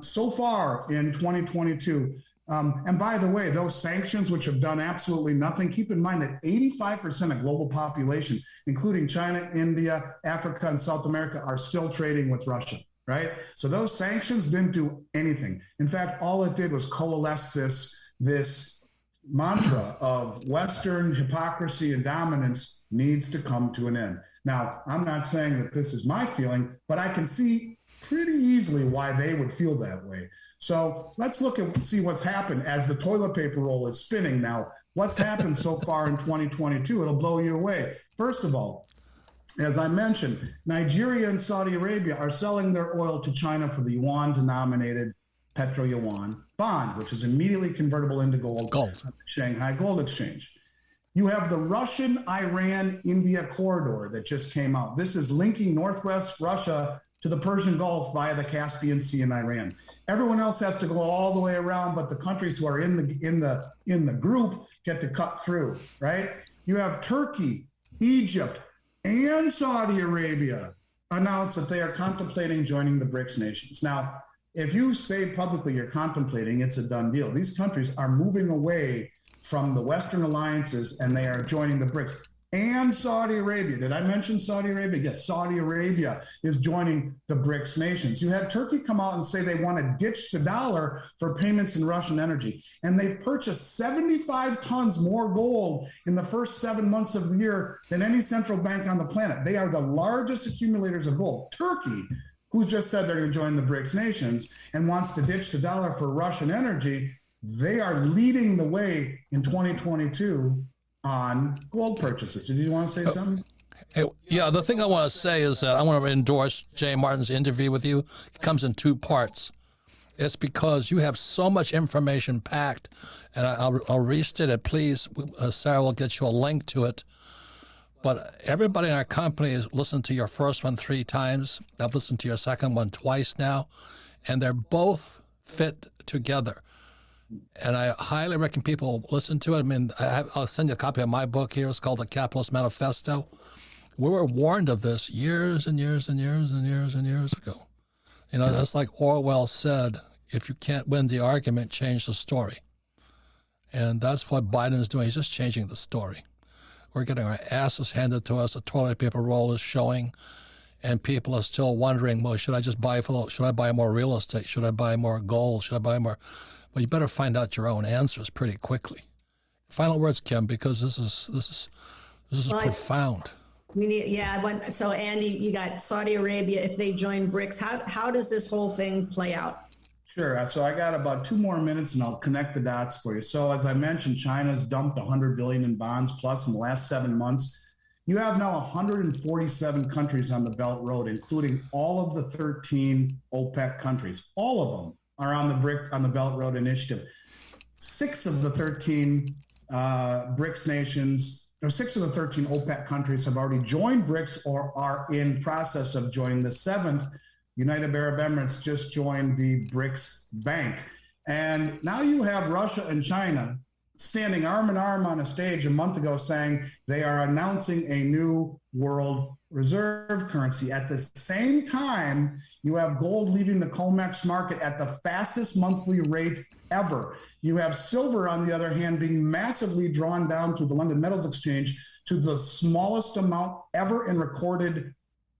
So far in 2022, and by the way, those sanctions, which have done absolutely nothing, keep in mind that 85% of global population, including China, India, Africa, and South America, are still trading with Russia, right? So those sanctions didn't do anything. In fact, all it did was coalesce this mantra of Western hypocrisy and dominance needs to come to an end. Now, I'm not saying that this is my feeling, but I can see pretty easily why they would feel that way. So let's look and see what's happened as the toilet paper roll is spinning now. What's happened so far in 2022? It'll blow you away. First of all, as I mentioned, Nigeria and Saudi Arabia are selling their oil to China for the yuan-denominated Petro-yuan bond, which is immediately convertible into gold. Shanghai Gold Exchange. You have the Russian-Iran-India corridor that just came out. This is linking Northwest Russia to the Persian Gulf via the Caspian Sea and Iran. Everyone else has to go all the way around, but the countries who are in the group get to cut through, right? You have Turkey, Egypt, and Saudi Arabia announce that they are contemplating joining the BRICS nations. Now, if you say publicly you're contemplating, it's a done deal. These countries are moving away from the Western alliances and they are joining the BRICS. And Saudi Arabia. Did I mention Saudi Arabia? Yes, Saudi Arabia is joining the BRICS nations. You had Turkey come out and say they want to ditch the dollar for payments in Russian energy. And they've purchased 75 tons more gold in the first 7 months of the year than any central bank on the planet. They are the largest accumulators of gold. Turkey, who just said they're going to join the BRICS nations and wants to ditch the dollar for Russian energy, they are leading the way in 2022 on gold purchases. Did you want to say something? Yeah, the thing I want to say is that I want to endorse Jay Martin's interview with you. It comes in 2 parts. It's because you have so much information packed, and I'll restate it. Please, Sarah will get you a link to it. But everybody in our company has listened to your first one 3 times. I've listened to your second one twice now, and they're both fit together. And I highly recommend people listen to it. I mean, I'll send you a copy of my book here. It's called The Capitalist Manifesto, We were warned of this years and years and years and years and years ago. That's like Orwell said, if you can't win the argument, change the story. And that's what Biden is doing. He's just changing the story. We're getting our asses handed to us. The toilet paper roll is showing. And people are still wondering, well, should I buy more real estate? Should I buy more gold? Should I buy more? Well, you better find out your own answers pretty quickly. Final words, Kim, because this is profound. So Andy, you got Saudi Arabia. If they join BRICS, how does this whole thing play out? Sure. So I got about 2 more minutes and I'll connect the dots for you. So as I mentioned, China's dumped $100 billion in bonds plus in the last 7 months. You have now 147 countries on the Belt Road, including all of the 13 OPEC countries. All of them are on the Belt Road Initiative. 6 of the 13 BRICS nations, or 6 of the 13 OPEC countries have already joined BRICS or are in process of joining. The 7th, United Arab Emirates, just joined the BRICS Bank. And now you have Russia and China standing arm in arm on a stage a month ago saying they are announcing a new world reserve currency. At the same time, you have gold leaving the Comex market at the fastest monthly rate ever. You have silver, on the other hand, being massively drawn down through the London Metals Exchange to the smallest amount ever in recorded,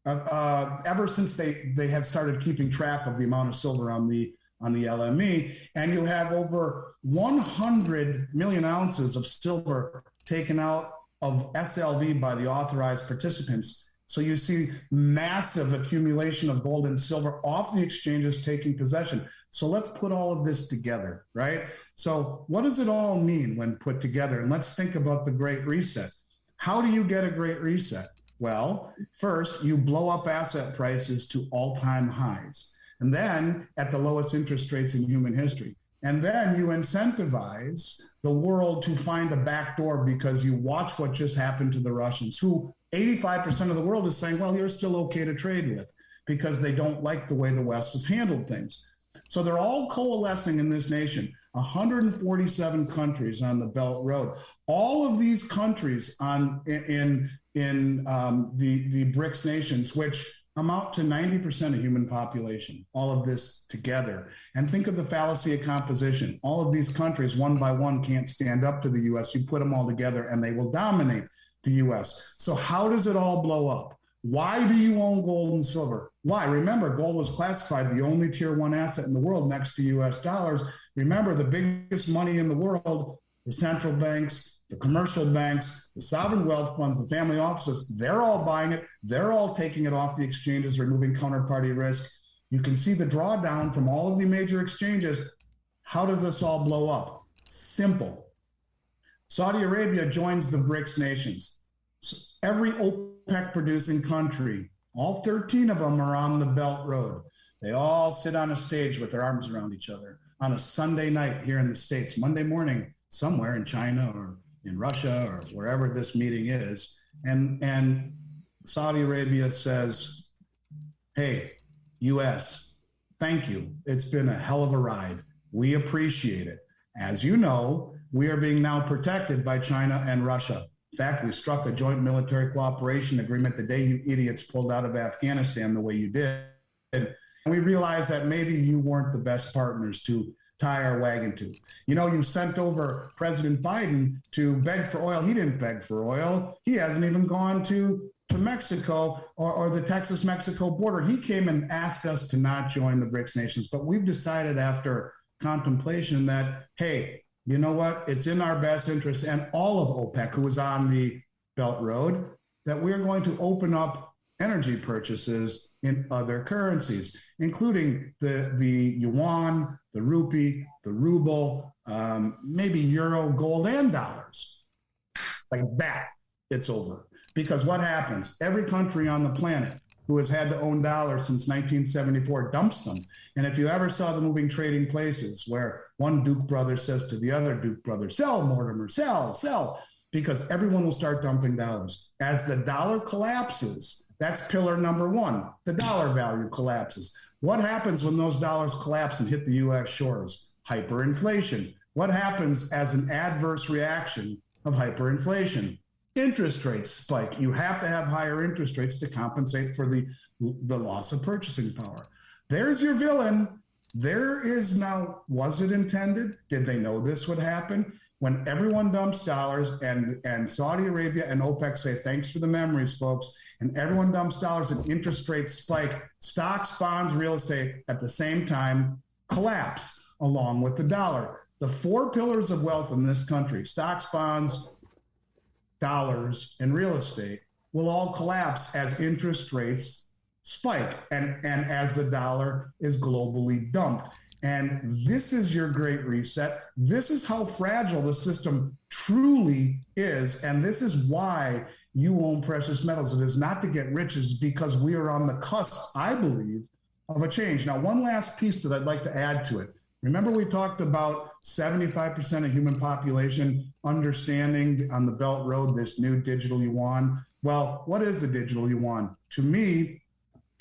ever since they had started keeping track of the amount of silver on the LME. And you have over 100 million ounces of silver taken out of SLV by the authorized participants. So you see massive accumulation of gold and silver off the exchanges taking possession. So let's put all of this together, right? So what does it all mean when put together? And let's think about the Great Reset. How do you get a Great Reset? Well, first, you blow up asset prices to all-time highs, and then at the lowest interest rates in human history. And then you incentivize the world to find a back door because you watch what just happened to the Russians, who 85% of the world is saying, well, you're still okay to trade with because they don't like the way the West has handled things. So they're all coalescing in this nation, 147 countries on the Belt Road. All of these countries in the BRICS nations, which amount to 90% of human population, all of this together. And think of the fallacy of composition. All of these countries, one by one, can't stand up to the U.S. You put them all together and they will dominate the U.S. So how does it all blow up? Why do you own gold and silver? Why? Remember, gold was classified the only tier 1 asset in the world next to U.S. dollars. Remember, the biggest money in the world, the central banks, the commercial banks, the sovereign wealth funds, the family offices, they're all buying it. They're all taking it off the exchanges, removing counterparty risk. You can see the drawdown from all of the major exchanges. How does this all blow up? Simple. Saudi Arabia joins the BRICS nations. Every OPEC producing country, all 13 of them are on the Belt Road. They all sit on a stage with their arms around each other on a Sunday night here in the States, Monday morning, somewhere in China or in Russia or wherever this meeting is. And Saudi Arabia says, hey, US, thank you. It's been a hell of a ride. We appreciate it. As you know, we are being now protected by China and Russia. In fact, we struck a joint military cooperation agreement the day you idiots pulled out of Afghanistan the way you did. And we realized that maybe you weren't the best partners to tie our wagon to. You know, you sent over President Biden to beg for oil. He didn't beg for oil. He hasn't even gone to Mexico or the Texas-Mexico border. He came and asked us to not join the BRICS nations. But we've decided after contemplation that, hey, you know what? It's in our best interest, and all of OPEC, who is on the Belt Road, that we're going to open up energy purchases in other currencies, including the yuan, the rupee, the ruble, maybe euro, gold, and dollars. Like that, it's over. Because what happens? Every country on the planet who has had to own dollars since 1974 dumps them. And if you ever saw the moving trading places where one Duke brother says to the other Duke brother, sell, Mortimer, sell, because everyone will start dumping dollars. As the dollar collapses, that's pillar number 1. The dollar value collapses. What happens when those dollars collapse and hit the U.S. shores? Hyperinflation. What happens as an adverse reaction of hyperinflation? Interest rates spike. You have to have higher interest rates to compensate for the loss of purchasing power. There's your villain. There is now, was it intended? Did they know this would happen? When everyone dumps dollars and Saudi Arabia and OPEC say, thanks for the memories, folks, and everyone dumps dollars and interest rates spike, stocks, bonds, real estate at the same time collapse along with the dollar. The four pillars of wealth in this country, stocks, bonds, dollars, and real estate, will all collapse as interest rates spike and as the dollar is globally dumped. And this is your great reset. This is how fragile the system truly is. And this is why you own precious metals. It is not to get rich, it's because we are on the cusp, I believe, of a change. Now, one last piece that I'd like to add to it. Remember, we talked about 75% of human population understanding on the Belt Road this new digital yuan. Well, what is the digital yuan? To me,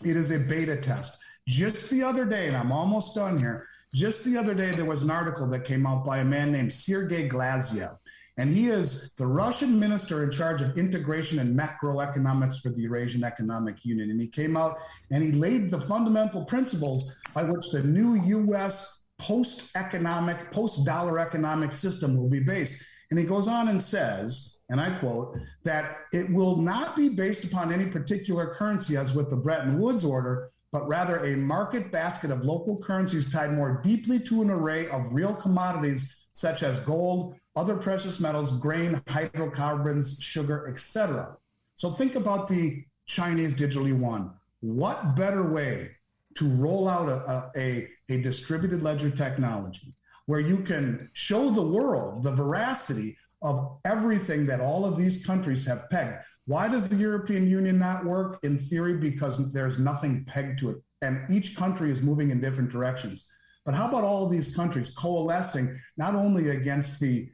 it is a beta test. Just the other day, and I'm almost done here, just the other day, there was an article that came out by a man named Sergei Glazyev, and he is the Russian minister in charge of integration and macroeconomics for the Eurasian Economic Union. And he came out and he laid the fundamental principles by which the new U.S. post-dollar economic system will be based. And he goes on and says, and I quote, that it will not be based upon any particular currency as with the Bretton Woods order, but rather a market basket of local currencies tied more deeply to an array of real commodities such as gold, other precious metals, grain, hydrocarbons, sugar, etc. So think about the Chinese digital yuan. What better way to roll out a distributed ledger technology where you can show the world the veracity of everything that all of these countries have pegged? Why does the European Union not work? In theory, because there's nothing pegged to it, and each country is moving in different directions. But how about all of these countries coalescing not only against the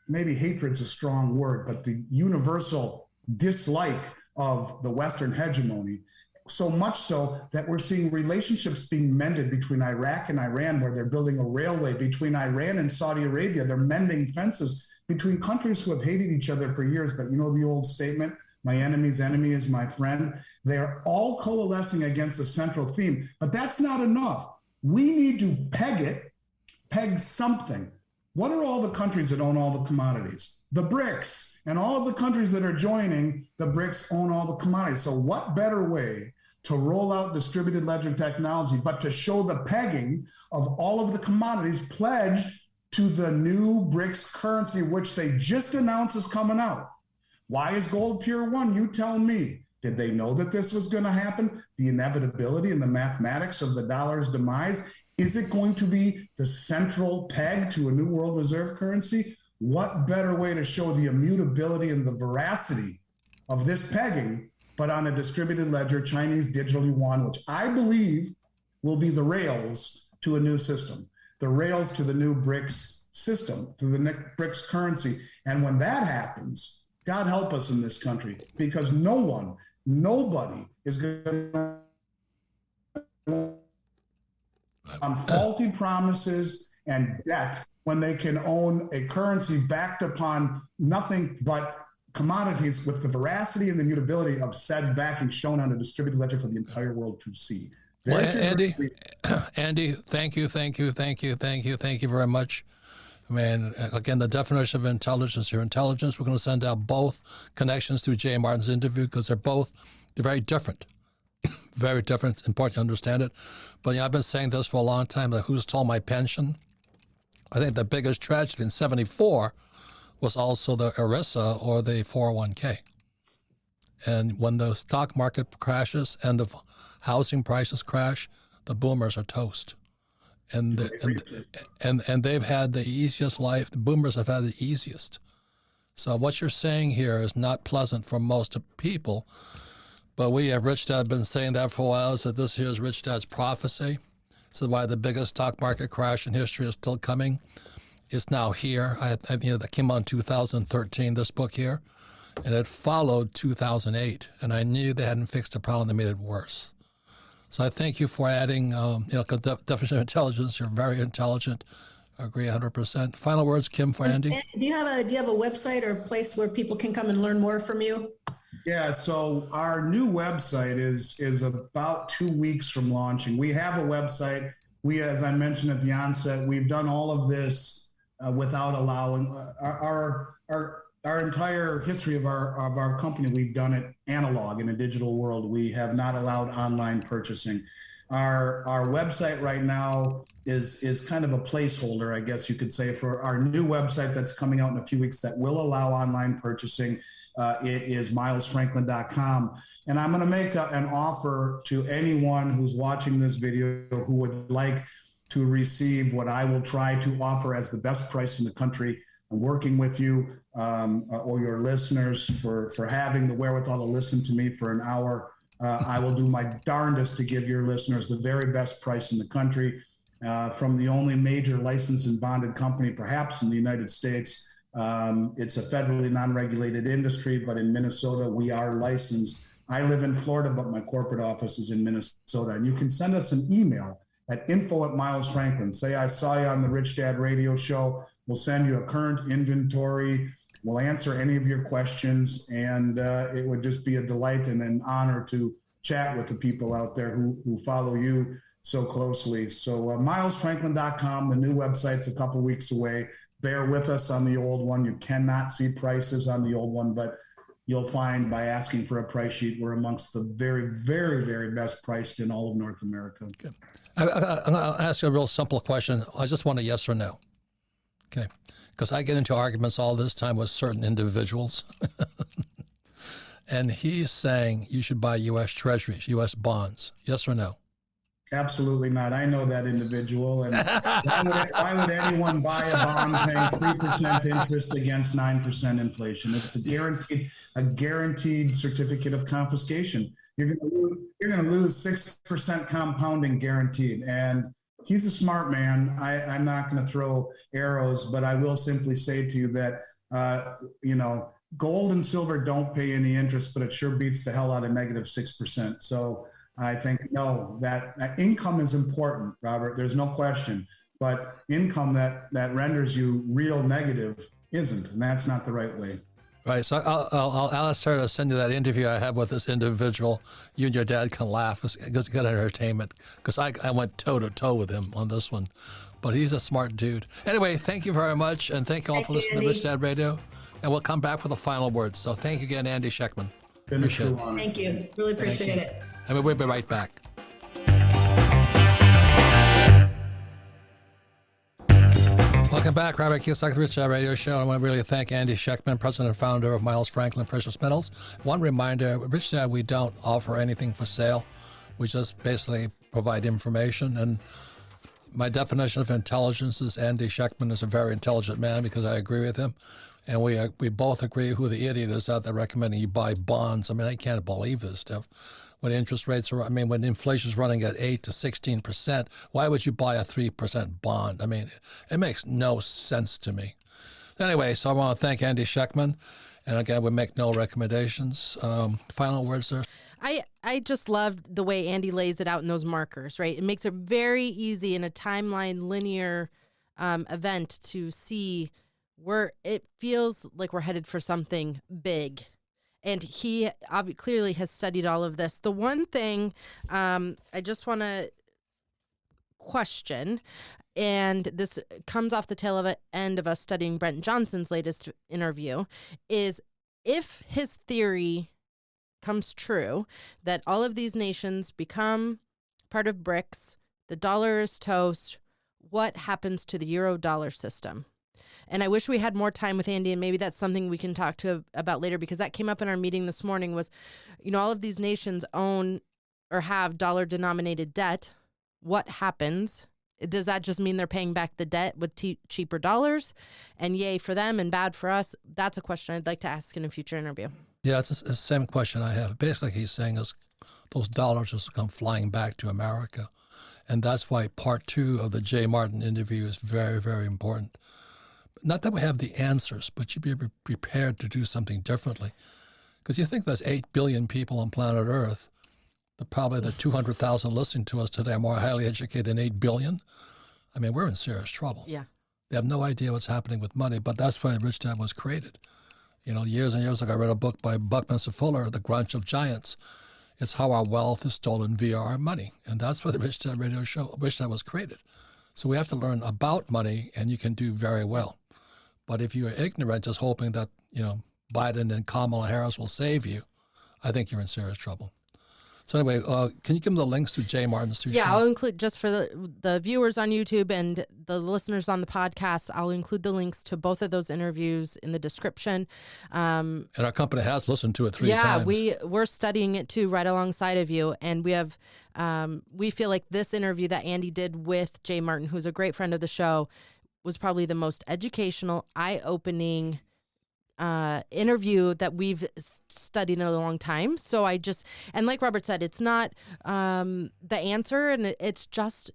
maybe hatred's a strong word, but the universal dislike of the Western hegemony, so much so that we're seeing relationships being mended between Iraq and Iran, where they're building a railway between Iran and Saudi Arabia. They're mending fences between countries who have hated each other for years. But you know the old statement, my enemy's enemy is my friend. They're all coalescing against a central theme. But that's not enough. We need to peg something. What are all the countries that own all the commodities? The BRICS. And all of the countries that are joining the BRICS own all the commodities. So what better way to roll out distributed ledger technology but to show the pegging of all of the commodities pledged to the new BRICS currency, which they just announced is coming out? Why is gold tier 1? You tell me. Did they know that this was going to happen? The inevitability and the mathematics of the dollar's demise? Is it going to be the central peg to a new world reserve currency? What better way to show the immutability and the veracity of this pegging but on a distributed ledger, Chinese digital yuan, which I believe will be the rails to a new system, the rails to the new BRICS system, to the BRICS currency. And when that happens, God help us in this country, because nobody is going to on faulty promises and debt when they can own a currency backed upon nothing but commodities with the veracity and the mutability of said backing shown on a distributed ledger for the entire world to see. Well, Andy, thank you very much. I mean, again, the definition of intelligence, your intelligence, we're going to send out both connections to Jay Martin's interview because they're very different. Very different. It's important to understand it. But I've been saying this for a long time, that who stole my pension? I think the biggest tragedy in 1974 was also the ERISA or the 401k. And when the stock market crashes and the housing prices crash, the boomers are toast. And they've had the easiest life. The boomers have had the easiest. So what you're saying here is not pleasant for most people, but we at Rich Dad have been saying that for a while, so this here is Rich Dad's prophecy. This is why the biggest stock market crash in history is still coming. It's now here. That came out in 2013, this book here, and it followed 2008. And I knew they hadn't fixed the problem; they made it worse. So I thank you for adding, definition of intelligence. You're very intelligent, Agree 100%. Final words, Kim, for Andy? Do you have a website or a place where people can come and learn more from you? Yeah, so our new website is about 2 weeks from launching. We have a website. We, as I mentioned at the onset, we've done all of this without allowing our entire history of our company. We've done it analog in a digital world. We have not allowed online purchasing. Our website right now is kind of a placeholder, I guess you could say, for our new website that's coming out in a few weeks that will allow online purchasing. It is milesfranklin.com. And I'm going to make an offer to anyone who's watching this video who would like to receive what I will try to offer as the best price in the country. I'm working with you or your listeners for having the wherewithal to listen to me for an hour. I will do my darndest to give your listeners the very best price in the country from the only major licensed and bonded company, perhaps in the United States. It's a federally non-regulated industry, but in Minnesota, we are licensed. I live in Florida, but my corporate office is in Minnesota. And you can send us an email at info@milesfranklin. Say, I saw you on the Rich Dad radio show. We'll send you a current inventory. We'll answer any of your questions, and it would just be a delight and an honor to chat with the people out there who follow you so closely. So milesfranklin.com, the new website's a couple weeks away. Bear with us on the old one. You cannot see prices on the old one, but you'll find by asking for a price sheet, we're amongst the very, very, very best priced in all of North America. Okay. I'm going to ask you a real simple question. I just want a yes or no. Okay. Because I get into arguments all this time with certain individuals. And he's saying you should buy U.S. Treasuries, U.S. bonds. Yes or no? Absolutely not. I know that individual. And why would anyone buy a bond paying 3% interest against 9% inflation? It's a guaranteed certificate of confiscation. You're going to lose 6% compounding guaranteed. And he's a smart man. I'm not going to throw arrows, but I will simply say to you that, gold and silver don't pay any interest, but it sure beats the hell out of negative 6%. So I think, no, that income is important, Robert. There's no question. But income that renders you real negative isn't, and that's not the right way. Right. So I'll ask her to send you that interview I had with this individual. You and your dad can laugh. It's good entertainment because I went toe-to-toe with him on this one. But he's a smart dude. Anyway, thank you very much, and thank you all for listening to Rich Dad Radio. And we'll come back for the final words. So thank you again, Andy Schectman. Appreciate it. Thank you. Really appreciate it. And we'll be right back. Welcome back, Robert Kiyosaki, Rich Dad Radio Show. I want to really thank Andy Schectman, president and founder of Miles Franklin Precious Metals. One reminder, Rich Dad, we don't offer anything for sale. We just basically provide information. And my definition of intelligence is Andy Schectman is a very intelligent man because I agree with him. And we both agree who the idiot is out there recommending you buy bonds. I mean, I can't believe this stuff. When interest rates are, when inflation is running at 8 to 16%, why would you buy a 3% bond? I mean, it makes no sense to me. Anyway, so I want to thank Andy Schectman. And again, we make no recommendations. Final words, sir? I just loved the way Andy lays it out in those markers, right? It makes it very easy in a timeline, linear event to see where it feels like we're headed for something big. And he clearly has studied all of this. The one thing I just want to question, and this comes off the tail of the end of us studying Brent Johnson's latest interview, is if his theory comes true, that all of these nations become part of BRICS, the dollar is toast, what happens to the euro dollar system? And I wish we had more time with Andy, and maybe that's something we can talk to about later, because that came up in our meeting this morning was, all of these nations own or have dollar-denominated debt. What happens? Does that just mean they're paying back the debt with cheaper dollars? And yay for them and bad for us? That's a question I'd like to ask in a future interview. Yeah, it's the same question I have. Basically, he's saying is those dollars just come flying back to America. And that's why part 2 of the Jay Martin interview is very, very important. Not that we have the answers, but you'd be prepared to do something differently. Because you think there's 8 billion people on planet Earth, probably the 200,000 listening to us today are more highly educated than 8 billion. I mean, we're in serious trouble. Yeah. They have no idea what's happening with money, but that's why Rich Dad was created. Years and years ago, I read a book by Buckminster Fuller, The Grunch of Giants. It's how our wealth is stolen via our money. And that's why the Rich Dad radio show, Rich Dad was created. So we have to learn about money, and you can do very well. But if you are ignorant, just hoping that, Biden and Kamala Harris will save you, I think you're in serious trouble. So anyway, can you give them the links to Jay Martin's two shows? Yeah, I'll include, just for the viewers on YouTube and the listeners on the podcast, I'll include the links to both of those interviews in the description. And our company has listened to it three times. Yeah, we're studying it too, right alongside of you. And we have, we feel like this interview that Andy did with Jay Martin, who's a great friend of the show, was probably the most educational, eye-opening interview that we've studied in a long time. So and like Robert said, it's not the answer, and it's just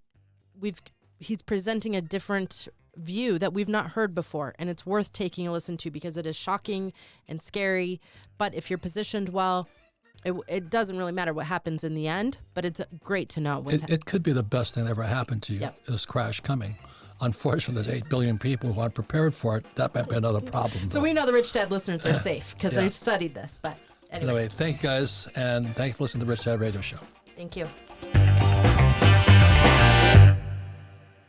he's presenting a different view that we've not heard before, and it's worth taking a listen to because it is shocking and scary. But if you're positioned well, it doesn't really matter what happens in the end, but it's great to know. It could be the best thing that ever happened to you, this crash coming. Unfortunately, there's 8 billion people who aren't prepared for it. That might be another problem. So we know the Rich Dad listeners are safe because they've studied this. But anyway, thank you guys, and thanks for listening to the Rich Dad Radio Show. Thank you.